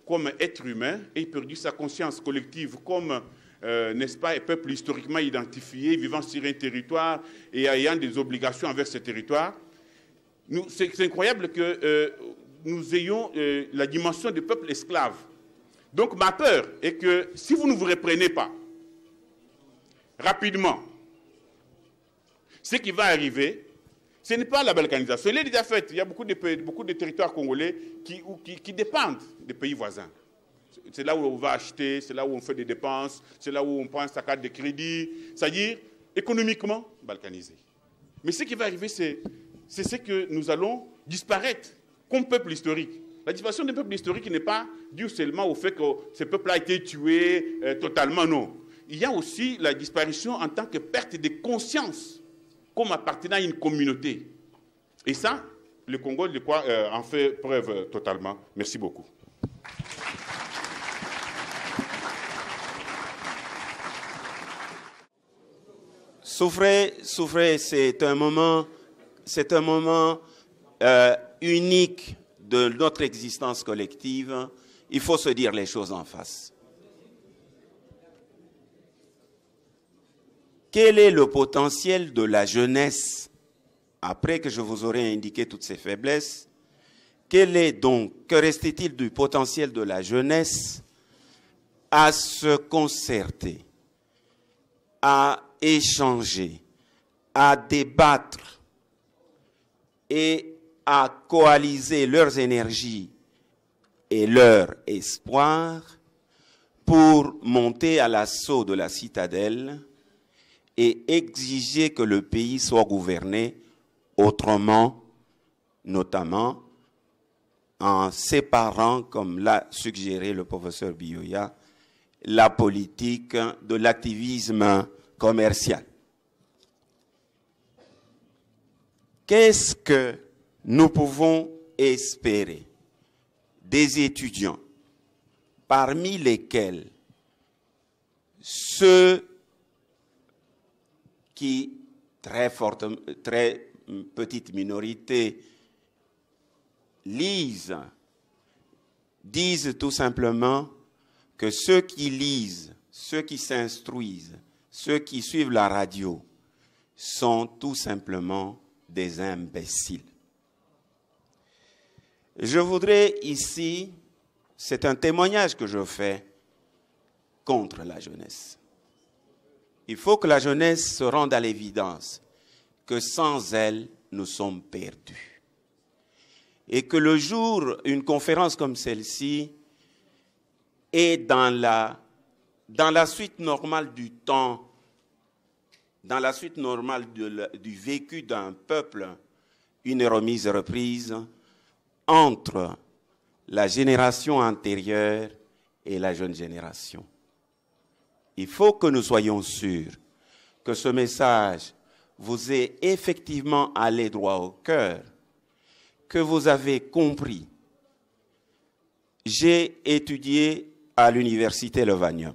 comme être humain, ait perdu sa conscience collective comme, n'est-ce pas, un peuple historiquement identifié, vivant sur un territoire et ayant des obligations envers ce territoire. C'est incroyable que nous ayons la dimension du peuple esclave. Donc ma peur est que si vous ne vous reprenez pas rapidement, ce qui va arriver, ce n'est pas la balkanisation. Elle est déjà faite. Il y a beaucoup de territoires congolais qui dépendent des pays voisins. C'est là où on va acheter, c'est là où on fait des dépenses, c'est là où on prend sa carte de crédit. C'est-à-dire, économiquement, balkanisé. Mais ce qui va arriver, c'est ce que nous allons disparaître comme peuple historique. La disparition d'un peuple historique n'est pas due seulement au fait que ce peuple a été tué totalement, non. Il y a aussi la disparition en tant que perte de conscience, comme appartenant à une communauté. Et ça, le Congo, je crois, en fait preuve totalement. Merci beaucoup. Souffrez, c'est un moment unique de notre existence collective. Il faut se dire les choses en face. Quel est le potentiel de la jeunesse, après que je vous aurai indiqué toutes ces faiblesses, que restait-il du potentiel de la jeunesse à se concerter, à échanger, à débattre et à coaliser leurs énergies et leurs espoirs pour monter à l'assaut de la citadelle et exiger que le pays soit gouverné autrement, notamment en séparant, comme l'a suggéré le professeur Biyoya, la politique de l'activisme commercial. Qu'est-ce que nous pouvons espérer des étudiants, parmi lesquels ceux qui, très petite minorité, disent tout simplement que ceux qui lisent, ceux qui s'instruisent, ceux qui suivent la radio sont tout simplement des imbéciles. Je voudrais ici, c'est un témoignage que je fais contre la jeunesse. Il faut que la jeunesse se rende à l'évidence que sans elle, nous sommes perdus. Et que le jour, une conférence comme celle-ci est dans la suite normale du temps, dans la suite normale du vécu d'un peuple, une remise et reprise entre la génération antérieure et la jeune génération. Il faut que nous soyons sûrs que ce message vous est effectivement allé droit au cœur, que vous avez compris. J'ai étudié à l'université Lovanium.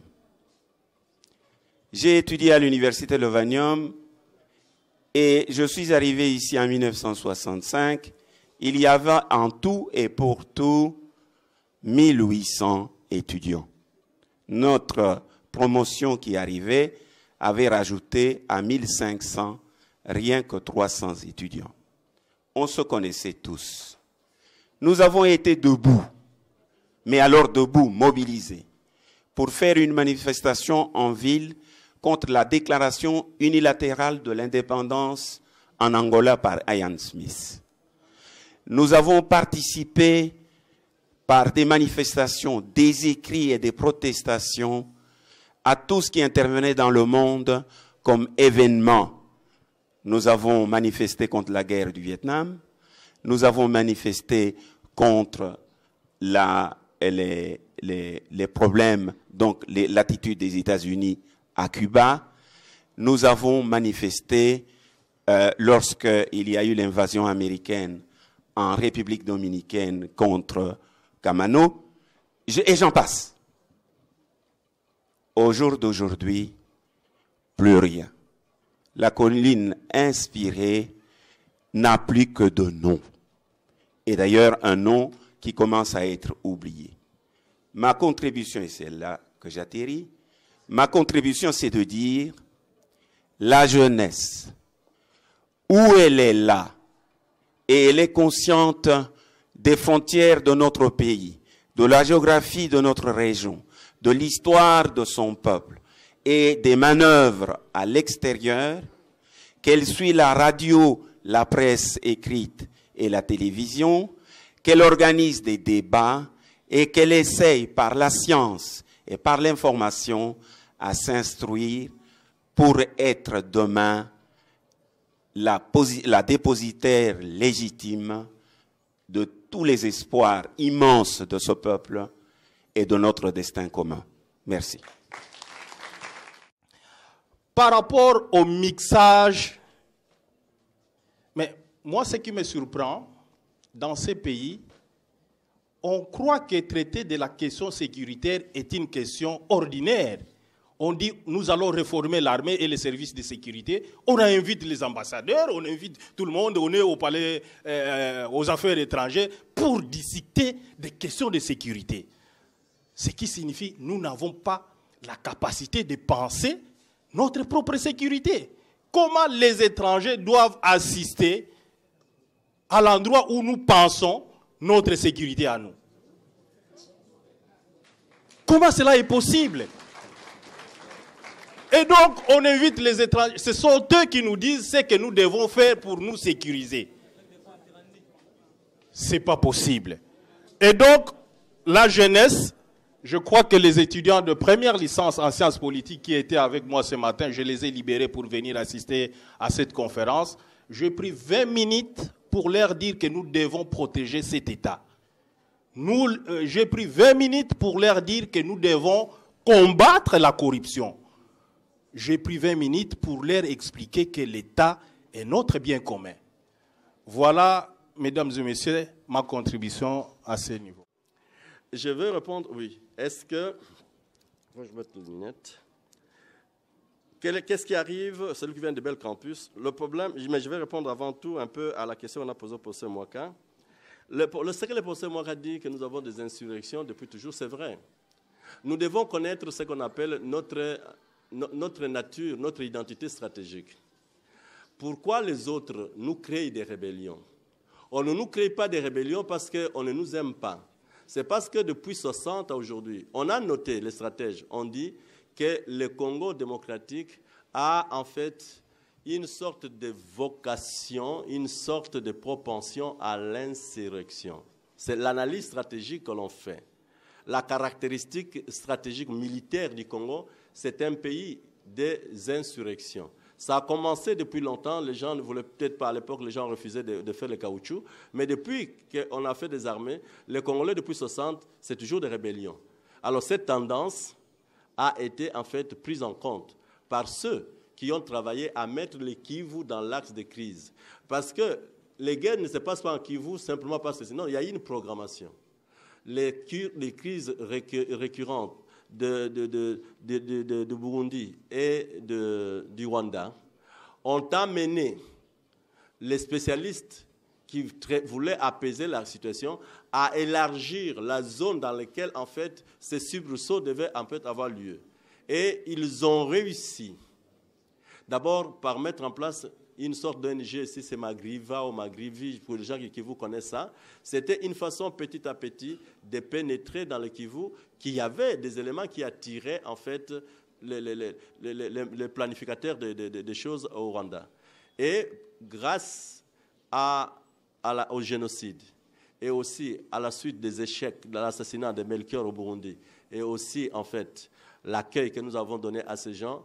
J'ai étudié à l'université Lovanium et je suis arrivé ici en 1965. Il y avait en tout et pour tout 1800 étudiants. Notre promotion qui arrivait avait rajouté à 1500 rien que 300 étudiants. On se connaissait tous. Nous avons été debout, mais alors debout, mobilisés, pour faire une manifestation en ville contre la déclaration unilatérale de l'indépendance en Angola par Ian Smith. Nous avons participé par des manifestations, des écrits et des protestations à tout ce qui intervenait dans le monde comme événement. Nous avons manifesté contre la guerre du Vietnam, nous avons manifesté contre les problèmes, donc l'attitude des États-Unis à Cuba, nous avons manifesté lorsqu'il y a eu l'invasion américaine en République dominicaine contre Camano, et j'en passe. Au jour d'aujourd'hui, plus rien. La colline inspirée n'a plus que de nom. Et d'ailleurs, un nom qui commence à être oublié. Ma contribution, et c'est là que j'atterris, ma contribution, c'est de dire la jeunesse, où elle est là, et elle est consciente des frontières de notre pays, de la géographie de notre région, de l'histoire de son peuple et des manœuvres à l'extérieur, qu'elle suit la radio, la presse écrite et la télévision, qu'elle organise des débats et qu'elle essaye par la science et par l'information à s'instruire pour être demain la dépositaire légitime de tous les espoirs immenses de ce peuple et de notre destin commun. Merci. Par rapport au mixage, mais moi, ce qui me surprend, dans ces pays, on croit que traiter de la question sécuritaire est une question ordinaire. On dit, nous allons réformer l'armée et les services de sécurité. On invite les ambassadeurs, on invite tout le monde, on est au palais, aux affaires étrangères, pour discuter des questions de sécurité. Ce qui signifie que nous n'avons pas la capacité de penser notre propre sécurité. Comment les étrangers doivent assister à l'endroit où nous pensons notre sécurité à nous? Comment cela est possible? Et donc, on invite les étrangers. Ce sont eux qui nous disent ce que nous devons faire pour nous sécuriser. Ce n'est pas possible. Et donc, la jeunesse, je crois que les étudiants de première licence en sciences politiques qui étaient avec moi ce matin, je les ai libérés pour venir assister à cette conférence. J'ai pris 20 minutes pour leur dire que nous devons protéger cet État. J'ai pris 20 minutes pour leur dire que nous devons combattre la corruption. J'ai pris 20 minutes pour leur expliquer que l'État est notre bien commun. Voilà, mesdames et messieurs, ma contribution à ce niveau. Je veux répondre, oui. Est-ce que... Faut que je mette les lunettes. Qu'est-ce qui arrive, celui qui vient de Bel Campus? Le problème, mais je vais répondre avant tout un peu à la question qu'on a posée pour ce Mwaka. Le secret pour ce Mwaka dit que nous avons des insurrections depuis toujours, c'est vrai. Nous devons connaître ce qu'on appelle notre nature, notre identité stratégique. Pourquoi les autres nous créent des rébellions? On ne nous crée pas des rébellions parce qu'on ne nous aime pas. C'est parce que depuis 60 à aujourd'hui, on a noté, les stratèges, on dit que le Congo démocratique a en fait une sorte de vocation, une sorte de propension à l'insurrection. C'est l'analyse stratégique que l'on fait. La caractéristique stratégique militaire du Congo, c'est un pays des insurrections. Ça a commencé depuis longtemps, les gens ne voulaient peut-être pas à l'époque, les gens refusaient de faire le caoutchouc, mais depuis qu'on a fait des armées, les Congolais depuis 60, c'est toujours des rébellions. Alors cette tendance a été en fait prise en compte par ceux qui ont travaillé à mettre les Kivu dans l'axe de crise. Parce que les guerres ne se passent pas en Kivu simplement parce que sinon il y a une programmation. Les crises récurrentes de Burundi et du Rwanda ont amené les spécialistes qui voulaient apaiser la situation à élargir la zone dans laquelle en fait ces soubresauts devaient en fait avoir lieu. Et ils ont réussi d'abord par mettre en place une sorte d'ONG, si c'est Magriva ou Magrivi, pour les gens qui vous connaissent ça, c'était une façon petit à petit de pénétrer dans le Kivu, qu'il y avait des éléments qui attiraient en fait les planificateurs des choses au Rwanda. Et grâce au génocide et aussi à la suite des échecs de l'assassinat de Melchior au Burundi et aussi en fait l'accueil que nous avons donné à ces gens,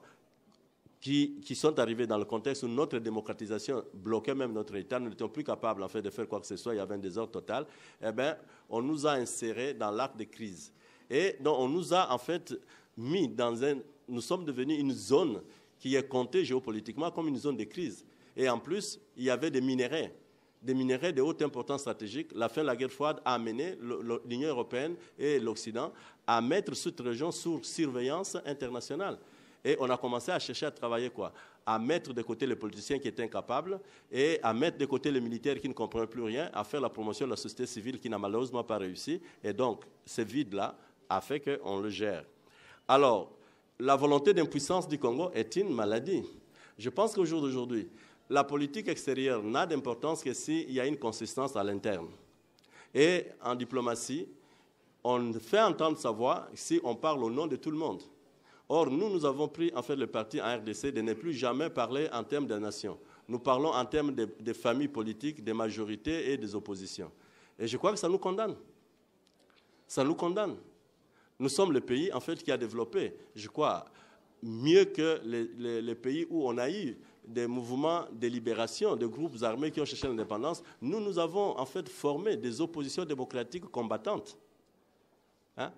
qui sont arrivés dans le contexte où notre démocratisation bloquait même notre État, nous n'étions plus capables en fait, de faire quoi que ce soit, il y avait un désordre total, eh bien, on nous a insérés dans l'arc de crise. Et donc, on nous a en fait mis dans nous sommes devenus une zone qui est comptée géopolitiquement comme une zone de crise. Et en plus, il y avait des minerais de haute importance stratégique. La fin de la guerre froide a amené l'Union européenne et l'Occident à mettre cette région sous surveillance internationale. Et on a commencé à chercher à travailler quoi? À mettre de côté les politiciens qui étaient incapables et à mettre de côté les militaires qui ne comprenaient plus rien, à faire la promotion de la société civile qui n'a malheureusement pas réussi. Et donc, ce vide-là a fait qu'on le gère. Alors, la volonté d'impuissance du Congo est une maladie. Je pense qu'au jour d'aujourd'hui, la politique extérieure n'a d'importance que s'il y a une consistance à l'interne. Et en diplomatie, on fait entendre sa voix si on parle au nom de tout le monde. Or, nous avons pris en fait le parti en RDC de ne plus jamais parler en termes de nation. Nous parlons en termes de familles politiques, des majorités et des oppositions. Et je crois que ça nous condamne. Ça nous condamne. Nous sommes le pays en fait qui a développé, je crois, mieux que les pays où on a eu des mouvements de libération, de groupes armés qui ont cherché l'indépendance. Nous avons en fait formé des oppositions démocratiques combattantes. Hein?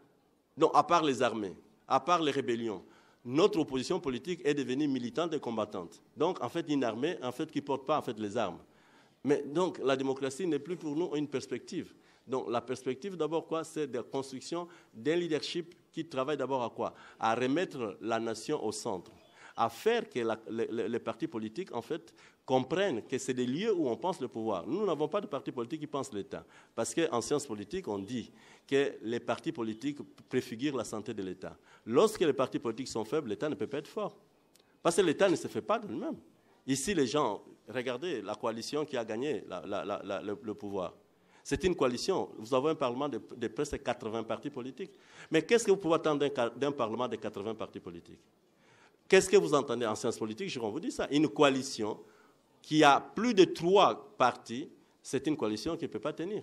Donc, à part les armées, à part les rébellions, notre opposition politique est devenue militante et combattante. Donc, en fait, une armée en fait, qui ne porte pas en fait, les armes. Mais donc, la démocratie n'est plus pour nous une perspective. Donc, la perspective, d'abord, quoi? C'est la construction d'un leadership qui travaille d'abord à quoi? À remettre la nation au centre, à faire que les partis politiques, en fait, comprennent que c'est des lieux où on pense le pouvoir. Nous n'avons pas de partis politiques qui pensent l'État. Parce qu'en sciences politiques, on dit que les partis politiques préfigurent la santé de l'État. Lorsque les partis politiques sont faibles, l'État ne peut pas être fort. Parce que l'État ne se fait pas de lui-même. Ici, les gens, regardez la coalition qui a gagné le pouvoir. C'est une coalition. Vous avez un parlement de presque 80 partis politiques. Mais qu'est-ce que vous pouvez attendre d'un parlement de 80 partis politiques? Qu'est-ce que vous entendez en sciences politiques? Je vous dis ça. Une coalition qui a plus de 3 partis, c'est une coalition qui ne peut pas tenir.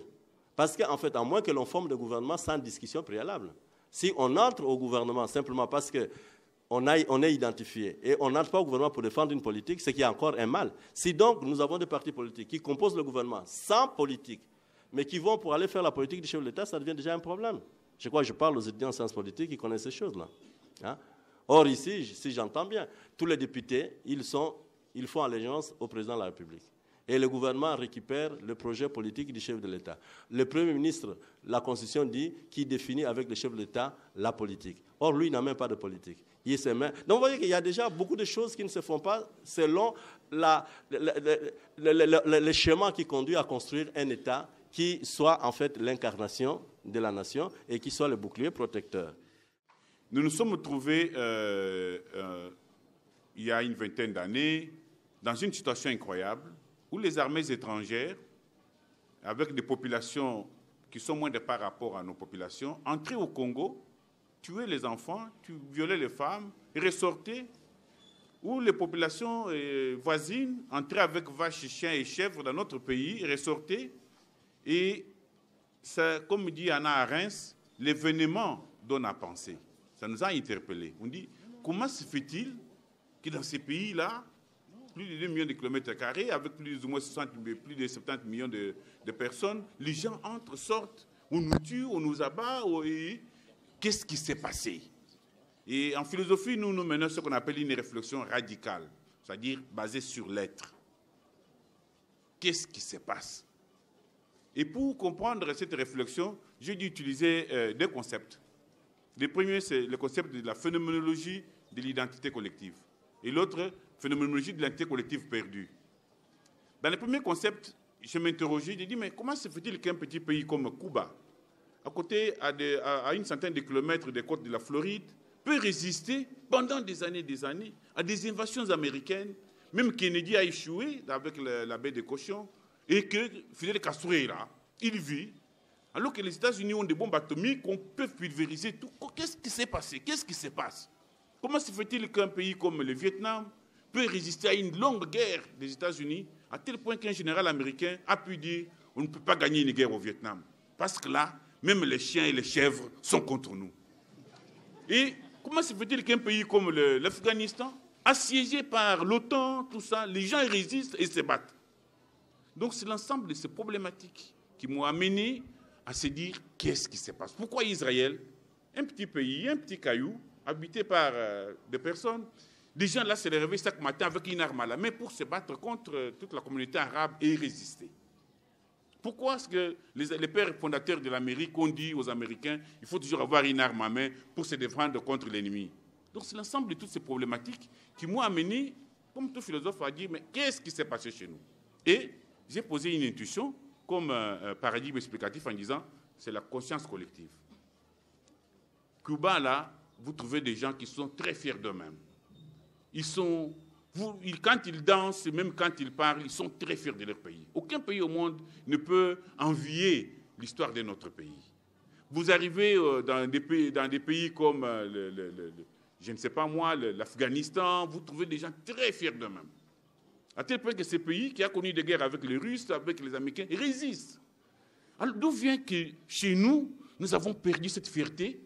Parce qu'en fait, à moins que l'on forme le gouvernement sans discussion préalable. Si on entre au gouvernement simplement parce qu'on est identifié et on n'entre pas au gouvernement pour défendre une politique, c'est qu'il y a encore un mal. Si donc nous avons des partis politiques qui composent le gouvernement sans politique, mais qui vont pour aller faire la politique du chef de l'État, ça devient déjà un problème. Je crois que je parle aux étudiants en sciences politiques qui connaissent ces choses-là. Hein? Or, ici, si j'entends bien, tous les députés, ils font allégeance au président de la République. Et le gouvernement récupère le projet politique du chef de l'État. Le Premier ministre, la Constitution dit, qui définit avec le chef de l'État la politique. Or, lui, il n'a même pas de politique. Donc, vous voyez qu'il y a déjà beaucoup de choses qui ne se font pas selon le schéma qui conduit à construire un État qui soit en fait l'incarnation de la nation et qui soit le bouclier protecteur. Nous nous sommes trouvés, il y a une vingtaine d'années, dans une situation incroyable où les armées étrangères, avec des populations qui sont moindres par rapport à nos populations, entraient au Congo, tuaient les enfants, violaient les femmes, et ressortaient, où les populations voisines entraient avec vaches, chiens et chèvres dans notre pays, et ressortaient. Et ça, comme dit Anna Arendt, l'événement donne à penser. Ça nous a interpellés. On dit, comment se fait-il que dans ces pays-là, plus de 2 millions de kilomètres carrés, avec plus ou moins plus de 70 millions de personnes, les gens entrent, sortent, on nous tue, on nous abat. Qu'est-ce qui s'est passé? Et en philosophie, nous menons ce qu'on appelle une réflexion radicale, c'est-à-dire basée sur l'être. Qu'est-ce qui se passe? Et pour comprendre cette réflexion, j'ai dû utiliser 2 concepts. Le premier, c'est le concept de la phénoménologie de l'identité collective. Et l'autre, phénoménologie de l'identité collective perdue. Dans le premier concept, je m'interrogeais, j'ai dit, mais comment se fait-il qu'un petit pays comme Cuba, à côté, à une centaine de kilomètres des côtes de la Floride, peut résister pendant des années à des invasions américaines, même Kennedy a échoué avec la baie des cochons, et que Fidel Castro est là, il vit, alors que les États-Unis ont des bombes atomiques qu'on peut pulvériser tout. Qu'est-ce qui s'est passé? Qu'est-ce qui se passe? Comment se fait-il qu'un pays comme le Vietnam peut résister à une longue guerre des États-Unis, à tel point qu'un général américain a pu dire on ne peut pas gagner une guerre au Vietnam, parce que là, même les chiens et les chèvres sont contre nous. Et comment se fait-il qu'un pays comme l'Afghanistan, assiégé par l'OTAN, tout ça, les gens résistent et se battent? Donc c'est l'ensemble de ces problématiques qui m'ont amené à se dire qu'est-ce qui se passe? Pourquoi Israël, un petit pays, un petit caillou, habité par des personnes, Des gens là se réveillent chaque matin avec une arme à la main pour se battre contre toute la communauté arabe et résister. Pourquoi est-ce que les pères fondateurs de l'Amérique ont dit aux Américains il faut toujours avoir une arme à main pour se défendre contre l'ennemi? Donc c'est l'ensemble de toutes ces problématiques qui m'ont amené, comme tout philosophe, à dire mais qu'est-ce qui s'est passé chez nous? Et j'ai posé une intuition comme paradigme explicatif en disant c'est la conscience collective. Cuba, là, vous trouvez des gens qui sont très fiers d'eux-mêmes. Quand ils dansent, même quand ils parlent, ils sont très fiers de leur pays. Aucun pays au monde ne peut envier l'histoire de notre pays. Vous arrivez dans des pays comme, je ne sais pas moi, l'Afghanistan, vous trouvez des gens très fiers d'eux-mêmes. À tel point que ces pays qui a connu des guerres avec les Russes, avec les Américains, résistent. Alors d'où vient que chez nous, nous avons perdu cette fierté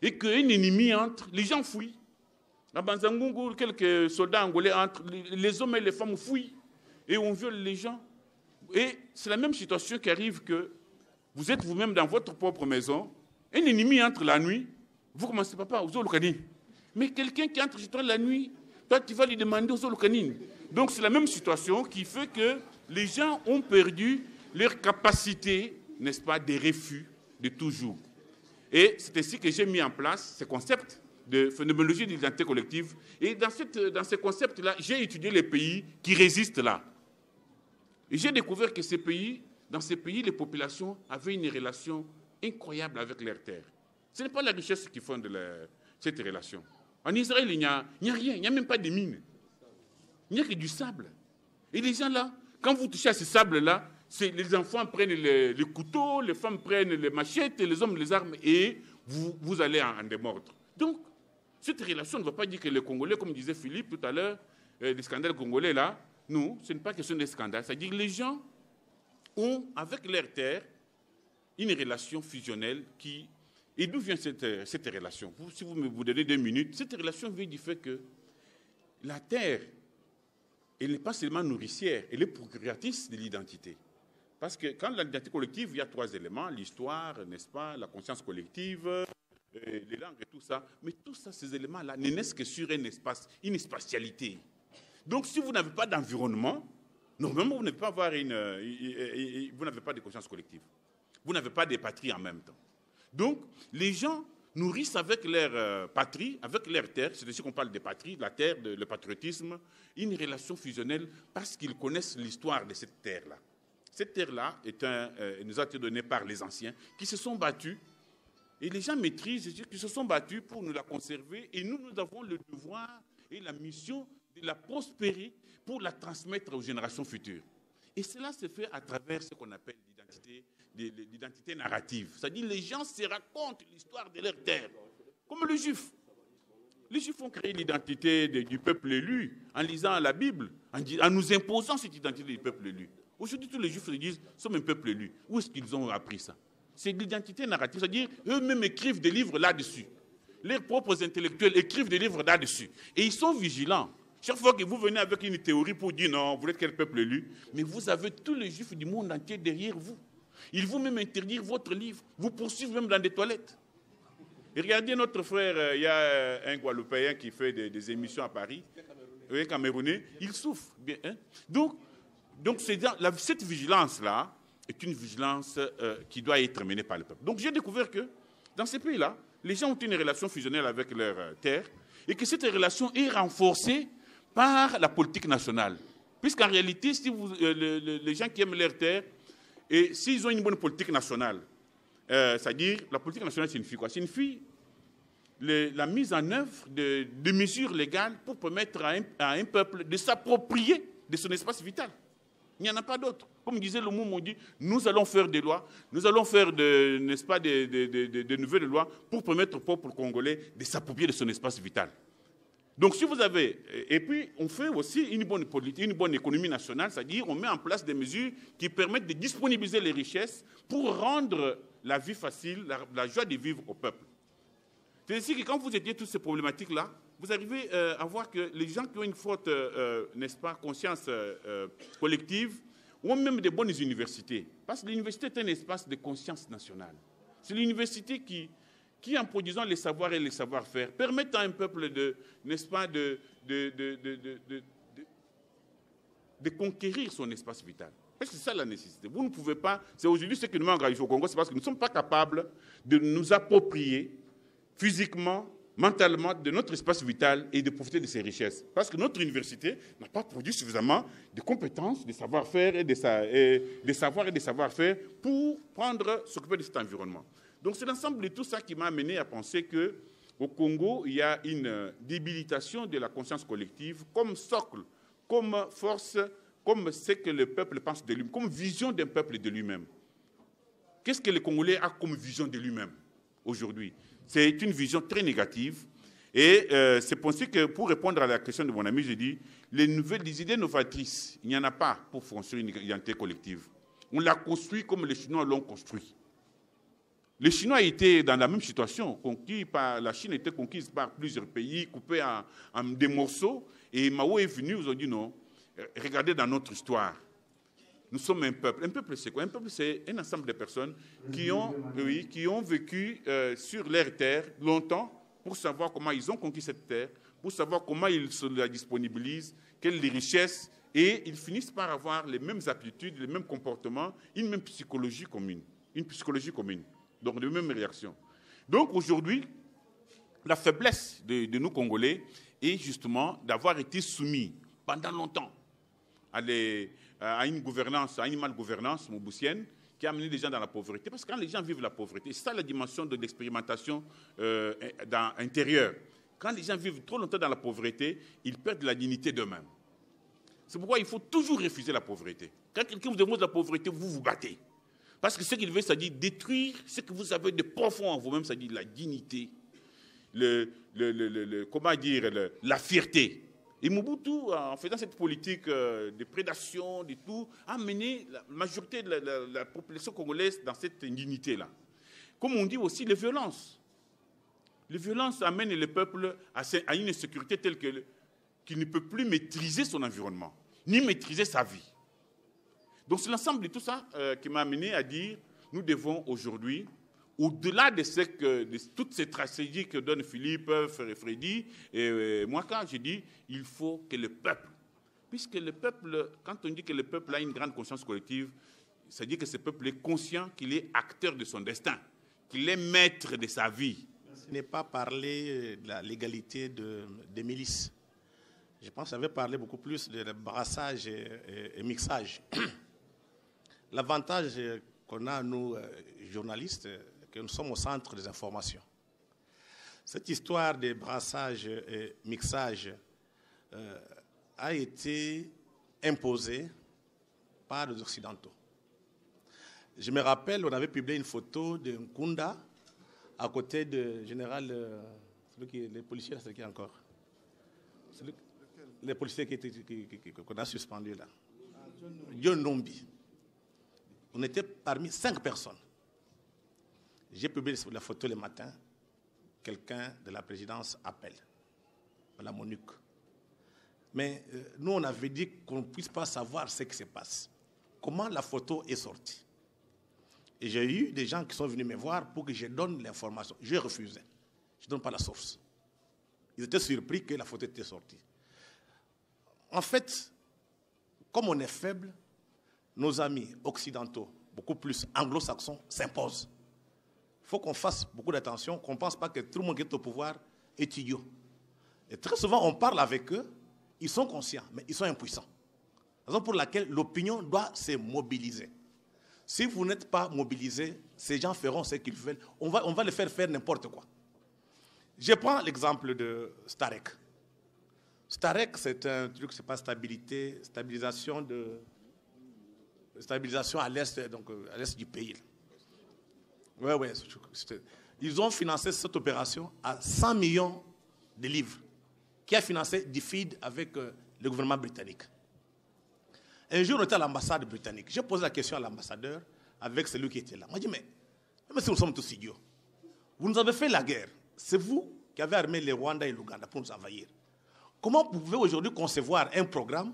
et qu'un ennemi entre, les gens fuient. À Banzangungu, quelques soldats angolais entrent, les hommes et les femmes fuient et on viole les gens. Et c'est la même situation qui arrive que vous êtes vous-même dans votre propre maison, un ennemi entre la nuit, vous commencez, papa, aux Zolokani. Mais quelqu'un qui entre chez toi la nuit, toi tu vas lui demander aux Zolokani. Donc c'est la même situation qui fait que les gens ont perdu leur capacité, n'est-ce pas, des refus de toujours. Et c'est ainsi que j'ai mis en place ce concept de phénoménologie de l'identité collective. Et dans ce concept-là, j'ai étudié les pays qui résistent là. Et j'ai découvert que dans ces pays, les populations avaient une relation incroyable avec leurs terres. Ce n'est pas la richesse qui fonde cette relation. En Israël, il n'y a rien, il n'y a même pas de mines. Il n'y a que du sable. Et les gens là, quand vous touchez à ce sable-là, les enfants prennent les couteaux, les femmes prennent les machettes, les hommes les armes, et vous allez en démordre. Donc, cette relation ne va pas dire que les Congolais, comme disait Philippe tout à l'heure, les scandales congolais là, non, ce n'est pas question de scandales. C'est-à-dire que les gens ont, avec leur terre, une relation fusionnelle qui... Et d'où vient cette relation? Si vous me donnez 2 minutes, cette relation vient du fait que la terre, elle n'est pas seulement nourricière, elle est procréatrice de l'identité. Parce que quand l'identité collective, il y a 3 éléments, l'histoire, n'est-ce pas, la conscience collective, les langues et tout ça. Mais tous ces éléments-là ne naissent que sur un espace, une spatialité. Donc si vous n'avez pas d'environnement, normalement vous n'avez pas vous n'avez pas de conscience collective. Vous n'avez pas de patrie en même temps. Donc les gens nourrissent avec leur patrie, avec leur terre, c'est ici qu'on parle de patrie, la terre, le patriotisme, une relation fusionnelle parce qu'ils connaissent l'histoire de cette terre-là. Cette terre-là nous a été donnée par les anciens qui se sont battus. Et les gens maîtrisent, qui se sont battus pour nous la conserver. Et nous avons le devoir et la mission de la prospérer pour la transmettre aux générations futures. Et cela se fait à travers ce qu'on appelle l'identité narrative. C'est-à-dire les gens se racontent l'histoire de leur terre, comme les Juifs. Les Juifs ont créé l'identité du peuple élu en lisant la Bible, en nous imposant cette identité du peuple élu. Aujourd'hui, tous les Juifs se disent « sommes un peuple élu ». Où est-ce qu'ils ont appris ça? C'est de l'identité narrative, c'est-à-dire eux-mêmes écrivent des livres là-dessus. Leurs propres intellectuels écrivent des livres là-dessus. Et ils sont vigilants. Chaque fois que vous venez avec une théorie pour dire non, vous êtes quel peuple élu, mais vous avez tous les Juifs du monde entier derrière vous. Ils vont même interdire votre livre, vous poursuivent même dans des toilettes. Et regardez notre frère, il y a un Guadeloupéen qui fait des émissions à Paris, un Camerounais, il souffre. Bien, hein? Donc cette vigilance-là, est une vigilance qui doit être menée par le peuple. Donc j'ai découvert que dans ces pays-là, les gens ont une relation fusionnelle avec leur terre et que cette relation est renforcée par la politique nationale. Puisqu'en réalité, si les gens qui aiment leur terre, et s'ils ont une bonne politique nationale, c'est-à-dire la politique nationale signifie quoi? Signifie la mise en œuvre de mesures légales pour permettre à un peuple de s'approprier de son espace vital. Il n'y en a pas d'autre. Comme disait le mot, on dit, nous allons faire des lois, nous allons faire n'est-ce pas, de nouvelles lois pour permettre au peuple congolais de s'approprier de son espace vital. Donc si vous avez... Et puis on fait aussi une bonne politique, une bonne économie nationale, c'est-à-dire on met en place des mesures qui permettent de disponibiliser les richesses pour rendre la vie facile, la joie de vivre au peuple. C'est ainsi que quand vous étudiez toutes ces problématiques-là, vous arrivez à voir que les gens qui ont une forte, n'est-ce pas, conscience collective ont même des bonnes universités. Parce que l'université est un espace de conscience nationale. C'est l'université qui qui, en produisant les savoirs et les savoir-faire, permettent à un peuple n'est-ce pas, de conquérir son espace vital. Parce que c'est ça la nécessité. Vous ne pouvez pas, c'est aujourd'hui ce que nous manque au Congo, c'est parce que nous ne sommes pas capables de nous approprier physiquement, mentalement de notre espace vital et de profiter de ses richesses. Parce que notre université n'a pas produit suffisamment de compétences, de savoir-faire et des savoirs et des savoir-faire pour s'occuper de cet environnement. Donc c'est l'ensemble de tout ça qui m'a amené à penser qu'au Congo, il y a une débilitation de la conscience collective comme socle, comme force, comme ce que le peuple pense de lui-même, comme vision d'un peuple de lui-même. Qu'est-ce que le Congolais a comme vision de lui-même aujourd'hui? C'est une vision très négative. Et c'est pour ça que, pour répondre à la question de mon ami, j'ai dit, les idées novatrices, il n'y en a pas pour construire une identité collective. On l'a construit comme les Chinois l'ont construit. Les Chinois étaient dans la même situation. La Chine était conquise par plusieurs pays, coupée en des morceaux. Et Mao est venu, ils ont dit non, regardez dans notre histoire. Nous sommes un peuple. Un peuple, c'est quoi? Un peuple, c'est un ensemble de personnes qui ont vécu sur leur terre longtemps pour savoir comment ils ont conquis cette terre, pour savoir comment ils se la disponibilisent, quelles les richesses, et ils finissent par avoir les mêmes aptitudes, les mêmes comportements, une même psychologie commune. Donc, les mêmes réactions. Donc, aujourd'hui, la faiblesse de nous Congolais est justement d'avoir été soumis pendant longtemps à une gouvernance, à une malgouvernance moboussienne qui a amené les gens dans la pauvreté. Parce que quand les gens vivent la pauvreté, c'est ça la dimension de l'expérimentation intérieure. Quand les gens vivent trop longtemps dans la pauvreté, ils perdent la dignité d'eux-mêmes. C'est pourquoi il faut toujours refuser la pauvreté. Quand quelqu'un vous demande la pauvreté, vous vous battez. Parce que ce qu'il veut, c'est-à-dire détruire ce que vous avez de profond en vous-même, c'est-à-dire la dignité, la fierté. Et Mobutu, en faisant cette politique de prédation, de tout, a mené la majorité de la population congolaise dans cette indignité-là. Comme on dit aussi, les violences. Les violences amènent le peuple à une insécurité telle qu'il ne peut plus maîtriser son environnement, ni maîtriser sa vie. Donc c'est l'ensemble de tout ça qui m'a amené à dire, nous devons aujourd'hui, au-delà de toutes ces tragédies que donnent Philippe, Freddy et moi, quand j'ai dit, il faut que le peuple, puisque le peuple, quand on dit que le peuple a une grande conscience collective, ça dit que ce peuple est conscient qu'il est acteur de son destin, qu'il est maître de sa vie. Ce n'est pas parler de la légalité des milices. Je pense que j'avais parlé beaucoup plus de brassage et mixage. L'avantage qu'on a, nous, journalistes, que nous sommes au centre des informations. Cette histoire de brassage et mixage a été imposée par les Occidentaux. Je me rappelle, on avait publié une photo de Nkunda à côté du général, les policiers, c'est qui encore? Les policiers qu'on a suspendus là. John Nombi. On était parmi 5 personnes. J'ai publié la photo le matin. Quelqu'un de la présidence appelle. Madame Monique. Mais nous, on avait dit qu'on ne puisse pas savoir ce qui se passe. Comment la photo est sortie. Et j'ai eu des gens qui sont venus me voir pour que je donne l'information. J'ai refusé. Je ne donne pas la source. Ils étaient surpris que la photo était sortie. En fait, comme on est faible, nos amis occidentaux, beaucoup plus anglo-saxons, s'imposent. Il faut qu'on fasse beaucoup d'attention, qu'on ne pense pas que tout le monde qui est au pouvoir est idiot. Et très souvent, on parle avec eux, ils sont conscients, mais ils sont impuissants. Raison pour laquelle l'opinion doit se mobiliser. Si vous n'êtes pas mobilisé, ces gens feront ce qu'ils veulent. On va les faire n'importe quoi. Je prends l'exemple de Starek. Starek, c'est un truc, c'est pas stabilisation à l'est, donc à l'est du pays. Ouais. Ils ont financé cette opération à 100 millions de livres, qui a financé DFID avec le gouvernement britannique. Un jour, on était à l'ambassade britannique. J'ai posé la question à l'ambassadeur avec celui qui était là. Moi, je dis, mais si nous sommes tous idiots, vous nous avez fait la guerre. C'est vous qui avez armé les Rwanda et l'Ouganda pour nous envahir. Comment vous pouvez aujourd'hui concevoir un programme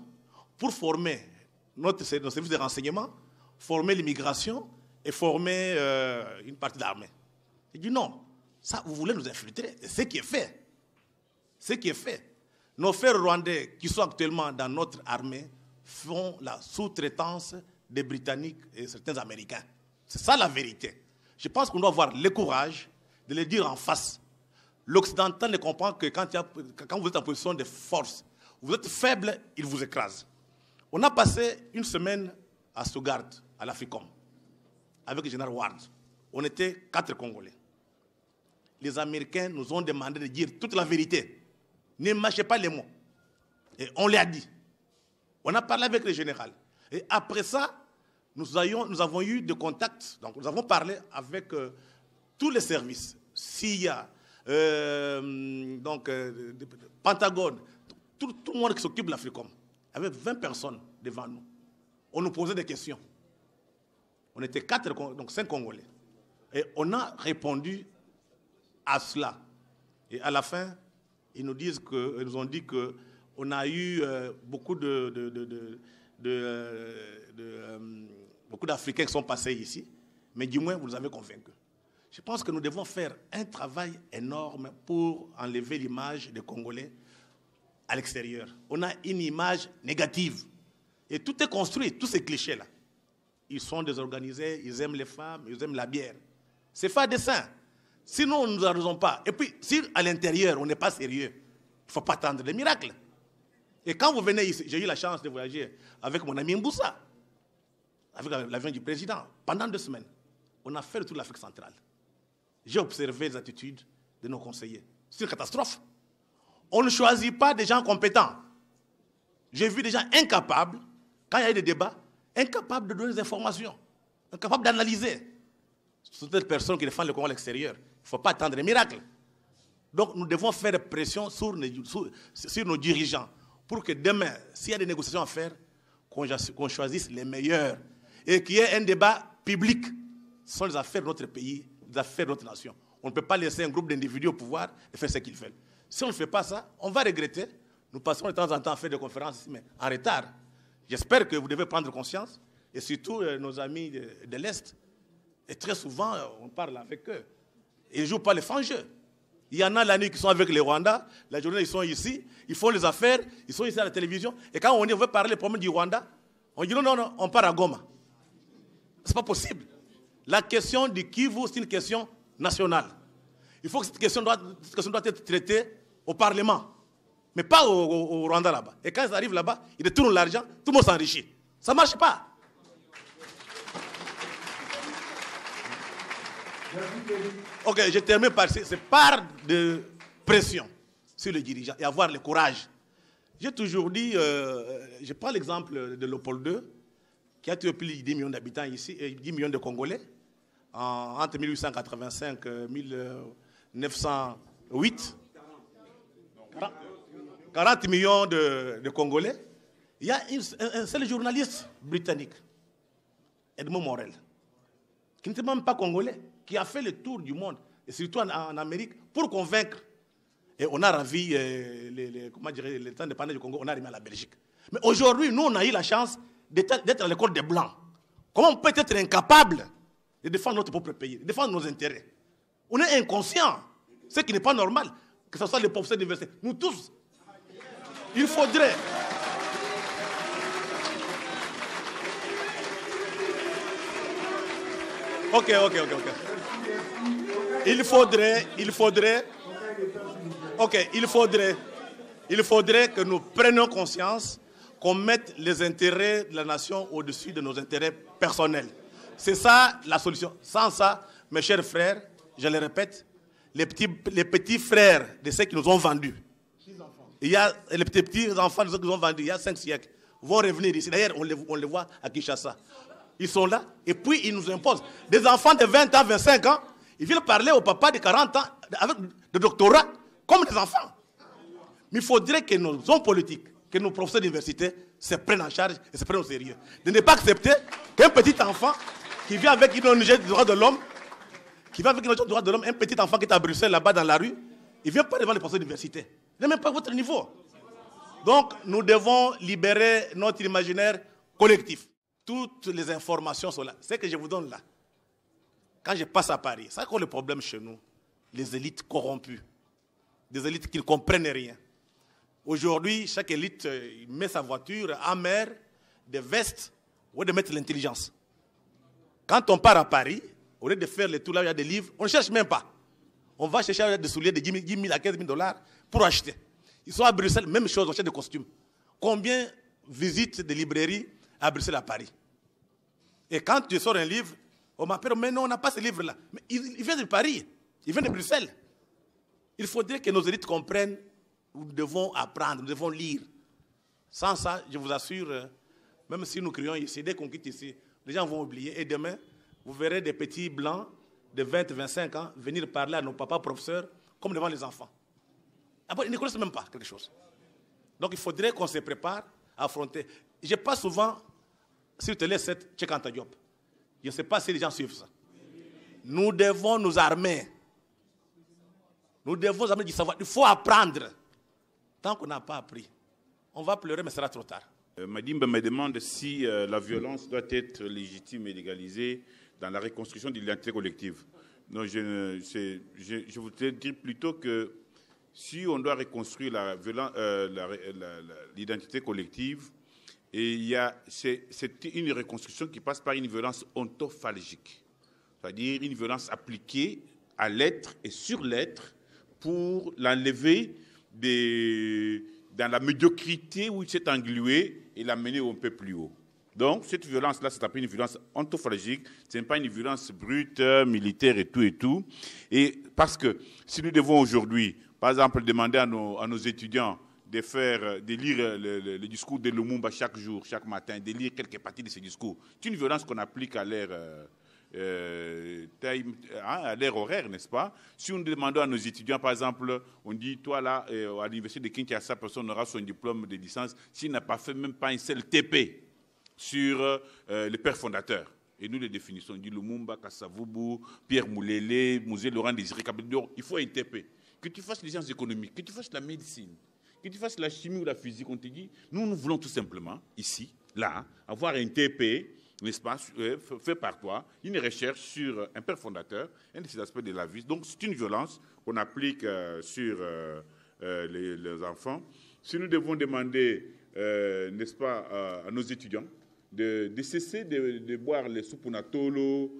pour former nos services de renseignement, former l'immigration et former une partie de l'armée? J'ai dit non, Ça, vous voulez nous infiltrer. C'est ce qui est fait. Ce qui est fait. Nos frères rwandais qui sont actuellement dans notre armée font la sous-traitance des Britanniques et certains Américains. C'est ça la vérité. Je pense qu'on doit avoir le courage de le dire en face. L'Occidental ne comprend que quand vous êtes en position de force, vous êtes faible, il vous écrase. On a passé une semaine à Stuttgart, à l'Africom, avec le général Ward. On était 4 Congolais. Les Américains nous ont demandé de dire toute la vérité. Ne mâchez pas les mots. Et on l'a dit. On a parlé avec le général. Et après ça, nous avons eu des contacts. Donc nous avons parlé avec tous les services. CIA, Pentagone, tout le monde qui s'occupe de l'Africom. Avec 20 personnes devant nous. On nous posait des questions. On était 5 Congolais. Et on a répondu à cela. Et à la fin, ils nous ont dit qu'on a eu beaucoup d'Africains qui sont passés ici, mais du moins, vous nous avez convaincus. Je pense que nous devons faire un travail énorme pour enlever l'image des Congolais à l'extérieur. On a une image négative. Et tout est construit, tous ces clichés-là. Ils sont désorganisés, ils aiment les femmes, ils aiment la bière. C'est fait à dessein. Sinon, nous n'arrosons pas. Et puis, si à l'intérieur, on n'est pas sérieux, il ne faut pas attendre des miracles. Et quand vous venez ici, j'ai eu la chance de voyager avec mon ami Mboussa, avec l'avion du président, pendant 2 semaines. On a fait le tour de l'Afrique centrale. J'ai observé les attitudes de nos conseillers. C'est une catastrophe. On ne choisit pas des gens compétents. J'ai vu des gens incapables, quand il y a eu des débats, incapables de donner des informations, incapables d'analyser. Ce sont des personnes qui défendent le Congo à l'extérieur. Il ne faut pas attendre des miracles. Donc nous devons faire pression sur nos dirigeants pour que demain, s'il y a des négociations à faire, qu'on choisisse les meilleurs et qu'il y ait un débat public. Ce sont les affaires de notre pays, les affaires de notre nation. On ne peut pas laisser un groupe d'individus au pouvoir et faire ce qu'ils veulent. Si on ne fait pas ça, on va regretter. Nous passons de temps en temps à faire des conférences ici, mais en retard. J'espère que vous devez prendre conscience, et surtout nos amis de l'Est. Et très souvent, on parle avec eux. Ils ne jouent pas les francs jeux. Il y en a la nuit qui sont avec les Rwandais, la journée ils sont ici, ils font les affaires, ils sont ici à la télévision. Et quand on dit on veut parler des problèmes du Rwanda, on dit non, on part à Goma. Ce n'est pas possible. La question du Kivu, c'est une question nationale. Il faut que cette question doit être traitée au Parlement, mais pas au Rwanda là-bas. Et quand ils arrivent là-bas, ils détournent l'argent, tout le monde s'enrichit. Ça ne marche pas. Ok, je termine par c'est par de pression sur les dirigeants et avoir le courage. J'ai toujours dit, je prends l'exemple de Léopold II, qui a tué plus de 10 millions d'habitants ici, et 10 millions de Congolais, entre 1885 et 1908. 40 millions de Congolais. Il y a un seul journaliste britannique, Edmond Morel, qui n'était même pas congolais, qui a fait le tour du monde, et surtout en Amérique, pour convaincre. Et on a ravi l'État indépendant du Congo, on a remis à la Belgique. Mais aujourd'hui, nous, on a eu la chance d'être à l'école des Blancs. Comment on peut être incapable de défendre notre propre pays, de défendre nos intérêts? On est inconscient, ce qui n'est pas normal, que ce soit les professeurs d'université. Nous tous, il faudrait... Ok. Il faudrait que nous prenions conscience qu'on mette les intérêts de la nation au-dessus de nos intérêts personnels. C'est ça la solution. Sans ça, mes chers frères, je le répète, les petits frères de ceux qui nous ont vendus, il y a les petits enfants de ceux qui nous ont vendus il y a 5 siècles, vont revenir ici. D'ailleurs, on les voit à Kinshasa. Ils sont là et puis ils nous imposent. Des enfants de 20 ans, 25 ans, ils viennent parler au papa de 40 ans avec des doctorats comme des enfants. Mais il faudrait que nos hommes politiques, que nos professeurs d'université se prennent en charge et se prennent au sérieux. De ne pas accepter qu'un petit enfant qui vient avec une ONG des droits de l'homme, un petit enfant qui est à Bruxelles, là-bas dans la rue, il ne vient pas devant les professeurs d'université. Il n'est même pas à votre niveau. Donc, nous devons libérer notre imaginaire collectif. Toutes les informations sont là. Ce que je vous donne là, quand je passe à Paris, c'est quoi le problème chez nous? les élites corrompues, des élites qui ne comprennent rien. Aujourd'hui, chaque élite met sa voiture en mer, des vestes, ou de mettre l'intelligence. Quand on part à Paris, au lieu de faire les tours là où il y a des livres, on ne cherche même pas. On va chercher des souliers de 10 000 à 15 000 $ pour acheter. Ils sont à Bruxelles, même chose, on achète des costumes. Combien visitent des librairies à Bruxelles, à Paris? Et quand tu sors un livre, on m'appelle, mais non, on n'a pas ce livre-là. Mais il vient de Paris, il vient de Bruxelles. Il faudrait que nos élites comprennent, nous devons apprendre, nous devons lire. Sans ça, je vous assure, même si nous crions ici, dès qu'on quitte ici, les gens vont oublier. Et demain, vous verrez des petits blancs de 20, 25 ans venir parler à nos papas professeurs comme devant les enfants. Après, ils ne connaissent même pas quelque chose. Donc il faudrait qu'on se prépare à affronter. Je passe souvent sur Télé 7, Cheikh Anta Diop. Je ne sais pas si les gens suivent ça. Nous devons nous armer. Nous devons amener du savoir. Il faut apprendre. Tant qu'on n'a pas appris, on va pleurer, mais ce sera trop tard. Madimba me demande si la violence doit être légitime et légalisée dans la reconstruction de l'identité collective. Non, je voudrais dire plutôt que si on doit reconstruire l'identité collective, c'est une reconstruction qui passe par une violence ontophagique, c'est-à-dire une violence appliquée à l'être et sur l'être pour l'enlever dans la médiocrité où il s'est englué et l'amener un peu plus haut. Donc, cette violence-là, c'est appelé une violence ontophagique. Ce n'est pas une violence brute, militaire et tout. Et parce que si nous devons aujourd'hui, par exemple, demander à nos étudiants de lire le discours de Lumumba chaque jour, chaque matin, de lire quelques parties de ce discours, c'est une violence qu'on applique à l'ère horaire, n'est-ce pas? Si nous demandons à nos étudiants, par exemple, on dit, toi là, à l'université de Kinshasa, personne n'aura son diplôme de licence s'il n'a pas fait même pas un seul TP sur les pères fondateurs. Et nous les définissons. On dit Lumumba, Kasavubu, Pierre Moulélé, Musée Laurent Désiré Kabila. Il faut un TP. Que tu fasses les sciences économiques, que tu fasses la médecine, que tu fasses la chimie ou la physique, on te dit, nous voulons tout simplement, ici, là, avoir un TP, n'est-ce pas, fait par toi, une recherche sur un père fondateur, un de ces aspects de la vie. Donc, c'est une violence qu'on applique sur les enfants. Si nous devons demander, n'est-ce pas, à nos étudiants de cesser de boire les soupunatolo,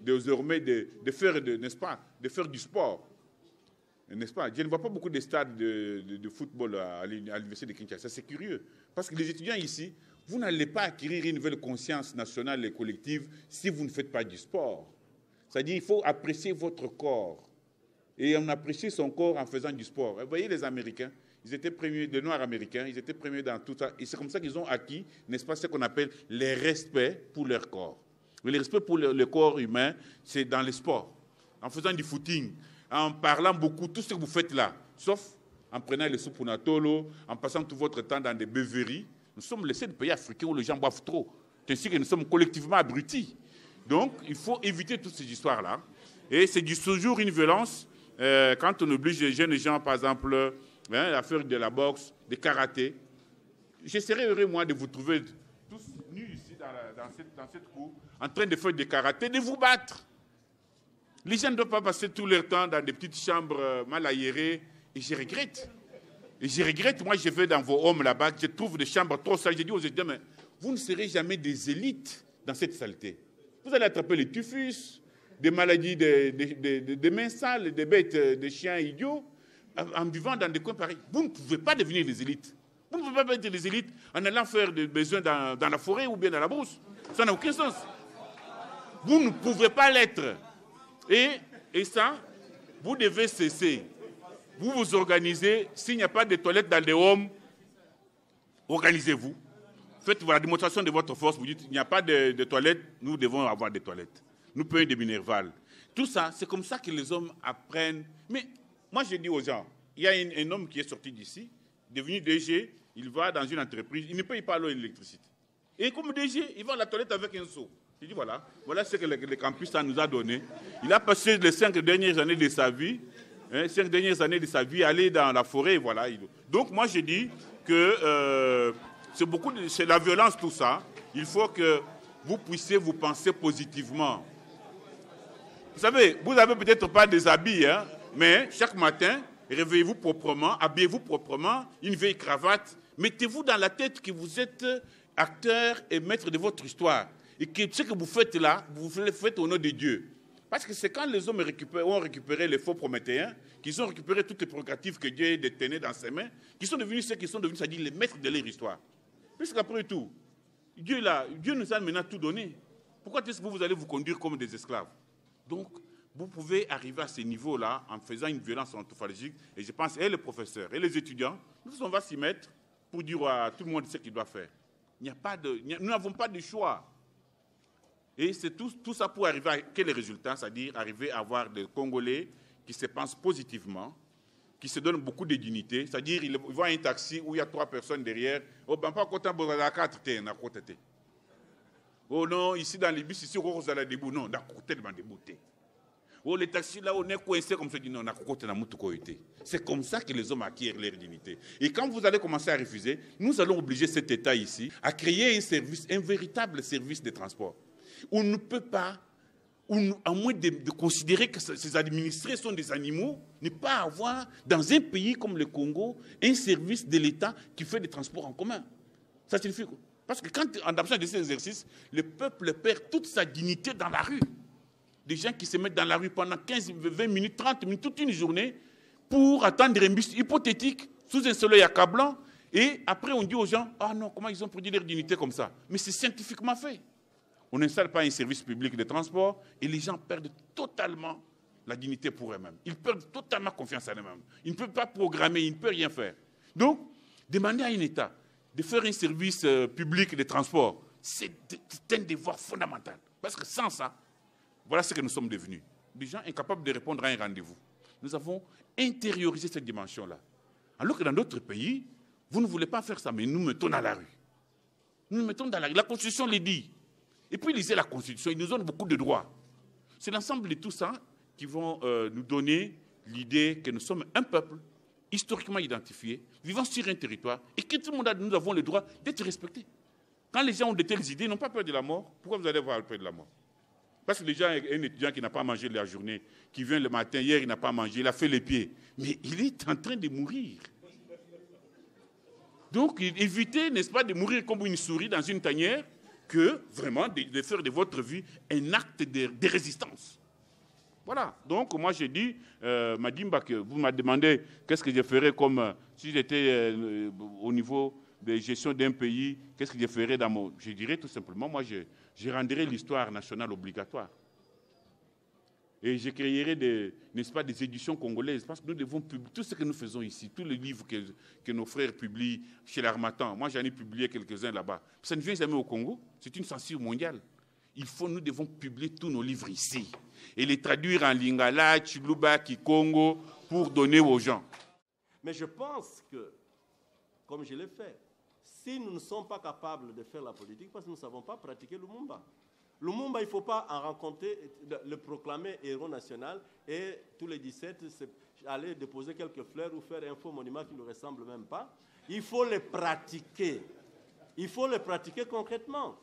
désormais de faire, n'est-ce pas, de faire du sport. N'est-ce pas? Je ne vois pas beaucoup de stades de football à l'université de Kinshasa. C'est curieux. Parce que les étudiants ici, vous n'allez pas acquérir une nouvelle conscience nationale et collective si vous ne faites pas du sport. C'est-à-dire qu'il faut apprécier votre corps. Et on apprécie son corps en faisant du sport. Vous voyez les Américains, ils étaient premiers, les Noirs américains, ils étaient premiers dans tout ça. Et c'est comme ça qu'ils ont acquis, n'est-ce pas, ce qu'on appelle le respect pour leur corps. Le respect pour le corps humain, c'est dans le sport. En faisant du footing, en parlant beaucoup, tout ce que vous faites là, sauf en prenant les soupunatolo, en passant tout votre temps dans des beuveries. Nous sommes les seuls pays africains où les gens boivent trop. C'est ainsi que nous sommes collectivement abrutis. Donc, il faut éviter toutes ces histoires-là. Et c'est toujours une violence quand on oblige les jeunes gens, par exemple, à faire de la boxe, du karaté. Je serais heureux, moi, de vous trouver tous nus ici dans cette cour, en train de faire du karaté, de vous battre. Les gens ne doivent pas passer tout leur temps dans des petites chambres mal aérées. Et je regrette. Moi, je vais dans vos hommes là-bas, je trouve des chambres trop sales. Je dis aux étudiants, mais vous ne serez jamais des élites dans cette saleté. Vous allez attraper les typhus, des maladies, des mains sales, des bêtes, des chiens idiots, en vivant dans des coins pareils. Vous ne pouvez pas devenir des élites. Vous ne pouvez pas être des élites en allant faire des besoins dans la forêt ou bien dans la brousse. Ça n'a aucun sens. Vous ne pouvez pas l'être. Et ça, vous devez cesser. Vous vous organisez. S'il n'y a pas de toilettes dans les homes, organisez-vous. Faites la démonstration de votre force. Vous dites, il n'y a pas de toilettes, nous devons avoir des toilettes. Nous payons des Minerval. Tout ça, c'est comme ça que les hommes apprennent. Mais moi, je dis aux gens, il y a un homme qui est sorti d'ici, devenu DG, il va dans une entreprise, il ne paye pas l'eau et l'électricité. Et comme DG, il va à la toilette avec un seau. Je dis, voilà ce que le campus ça nous a donné. Il a passé les 5 dernières années de sa vie, à aller dans la forêt, voilà. Donc moi, je dis que c'est la violence, tout ça. Il faut que vous puissiez vous penser positivement. Vous savez, vous n'avez peut-être pas des habits, hein, mais chaque matin, réveillez-vous proprement, habillez-vous proprement, une vieille cravate. Mettez-vous dans la tête que vous êtes acteur et maître de votre histoire. Et que ce que vous faites là, vous le faites au nom de Dieu. Parce que c'est quand les hommes ont récupéré les faux prométhéens, qu'ils ont récupéré toutes les prérogatives que Dieu détenait dans ses mains, qu'ils sont devenus ceux qui sont devenus, c'est-à-dire les maîtres de leur histoire. Puisqu'après tout, Dieu nous a maintenant tout donné. Pourquoi est-ce que vous allez vous conduire comme des esclaves? Donc, vous pouvez arriver à ce niveau-là en faisant une violence anthropologique. Et je pense, et les professeurs, et les étudiants, nous, on va s'y mettre pour dire à tout le monde ce qu'il doit faire. Nous n'avons pas de choix. Et c'est tout ça pour arriver à quel résultat? C'est-à-dire arriver à avoir des Congolais qui se pensent positivement, qui se donnent beaucoup de dignité. C'est-à-dire, ils voient un taxi où il y a 3 personnes derrière. Oh, ben pas content, on a 4 T, on a 4 T. Oh non, ici dans les bus, ici, on a debout. Non, on a tellement debout. Oh, les taxis là, on est coincé comme ça. Non, on a côté. C'est comme ça que les hommes acquièrent leur dignité. Et quand vous allez commencer à refuser, nous allons obliger cet État ici à créer un service, un véritable service de transport. On ne peut pas, à moins de considérer que ces administrés sont des animaux, ne pas avoir dans un pays comme le Congo un service de l'État qui fait des transports en commun. Ça signifie quoi? Parce que quand, en absence de ces exercices, le peuple perd toute sa dignité dans la rue. Des gens qui se mettent dans la rue pendant 15, 20 minutes, 30 minutes, toute une journée, pour attendre un bus hypothétique, sous un soleil accablant, et après on dit aux gens, ah non, comment ils ont produit leur dignité comme ça? Mais c'est scientifiquement fait. On n'installe pas un service public de transport, et les gens perdent totalement la dignité pour eux-mêmes. Ils perdent totalement confiance en eux-mêmes. Ils ne peuvent pas programmer, ils ne peuvent rien faire. Donc, demander à un État de faire un service public de transport, c'est un devoir fondamental. Parce que sans ça, voilà ce que nous sommes devenus. Des gens incapables de répondre à un rendez-vous. Nous avons intériorisé cette dimension-là. Alors que dans d'autres pays, vous ne voulez pas faire ça, mais nous mettons dans la rue. Nous mettons dans la rue. La Constitution le dit. Et puis, lisez la Constitution, ils nous donnent beaucoup de droits. C'est l'ensemble de tout ça qui vont nous donner l'idée que nous sommes un peuple historiquement identifié, vivant sur un territoire, et que tout le monde nous avons le droit d'être respectés. Quand les gens ont de telles idées, ils n'ont pas peur de la mort. Pourquoi vous allez avoir peur de la mort? Parce que les gens, un étudiant qui n'a pas mangé la journée, qui vient le matin, hier il n'a pas mangé, il a fait les pieds, mais il est en train de mourir. Donc, évitez, n'est-ce pas, de mourir comme une souris dans une tanière, que vraiment de faire de votre vie un acte de résistance. Voilà. Donc, moi, j'ai dit, Madimba, que vous m'avez demandé qu'est-ce que je ferais comme si j'étais au niveau de gestion d'un pays, qu'est-ce que je ferais dans mon... Je dirais tout simplement, moi, je rendrais l'histoire nationale obligatoire. Et je créerai n'est-ce pas, des éditions congolaises, parce que nous devons publier tout ce que nous faisons ici, tous les livres que nos frères publient chez l'Harmattan. Moi, j'en ai publié quelques-uns là-bas. Ça ne vient jamais au Congo, c'est une censure mondiale. Nous devons publier tous nos livres ici et les traduire en lingala, chiluba, kikongo, pour donner aux gens. Mais je pense que, comme je l'ai fait, si nous ne sommes pas capables de faire la politique, parce que nous ne savons pas pratiquer Lumumba. Lumumba, il ne faut pas en rencontrer, le proclamer héros national et tous les 17, aller déposer quelques fleurs ou faire un faux monument qui ne ressemble même pas. Il faut les pratiquer. Il faut les pratiquer concrètement.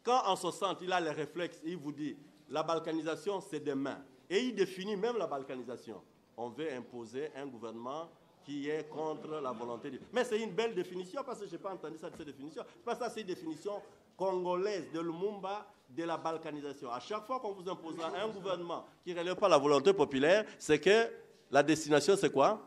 Quand en 60, il a les réflexes, il vous dit, la balkanisation, c'est demain. Et il définit même la balkanisation. On veut imposer un gouvernement qui est contre la volonté de... Mais c'est une belle définition, parce que je n'ai pas entendu ça de cette définition. Parce que ça, c'est une définition congolaise de Lumumba, de la balkanisation. À chaque fois qu'on vous imposera un gouvernement qui ne relève pas la volonté populaire, c'est que la destination, c'est quoi?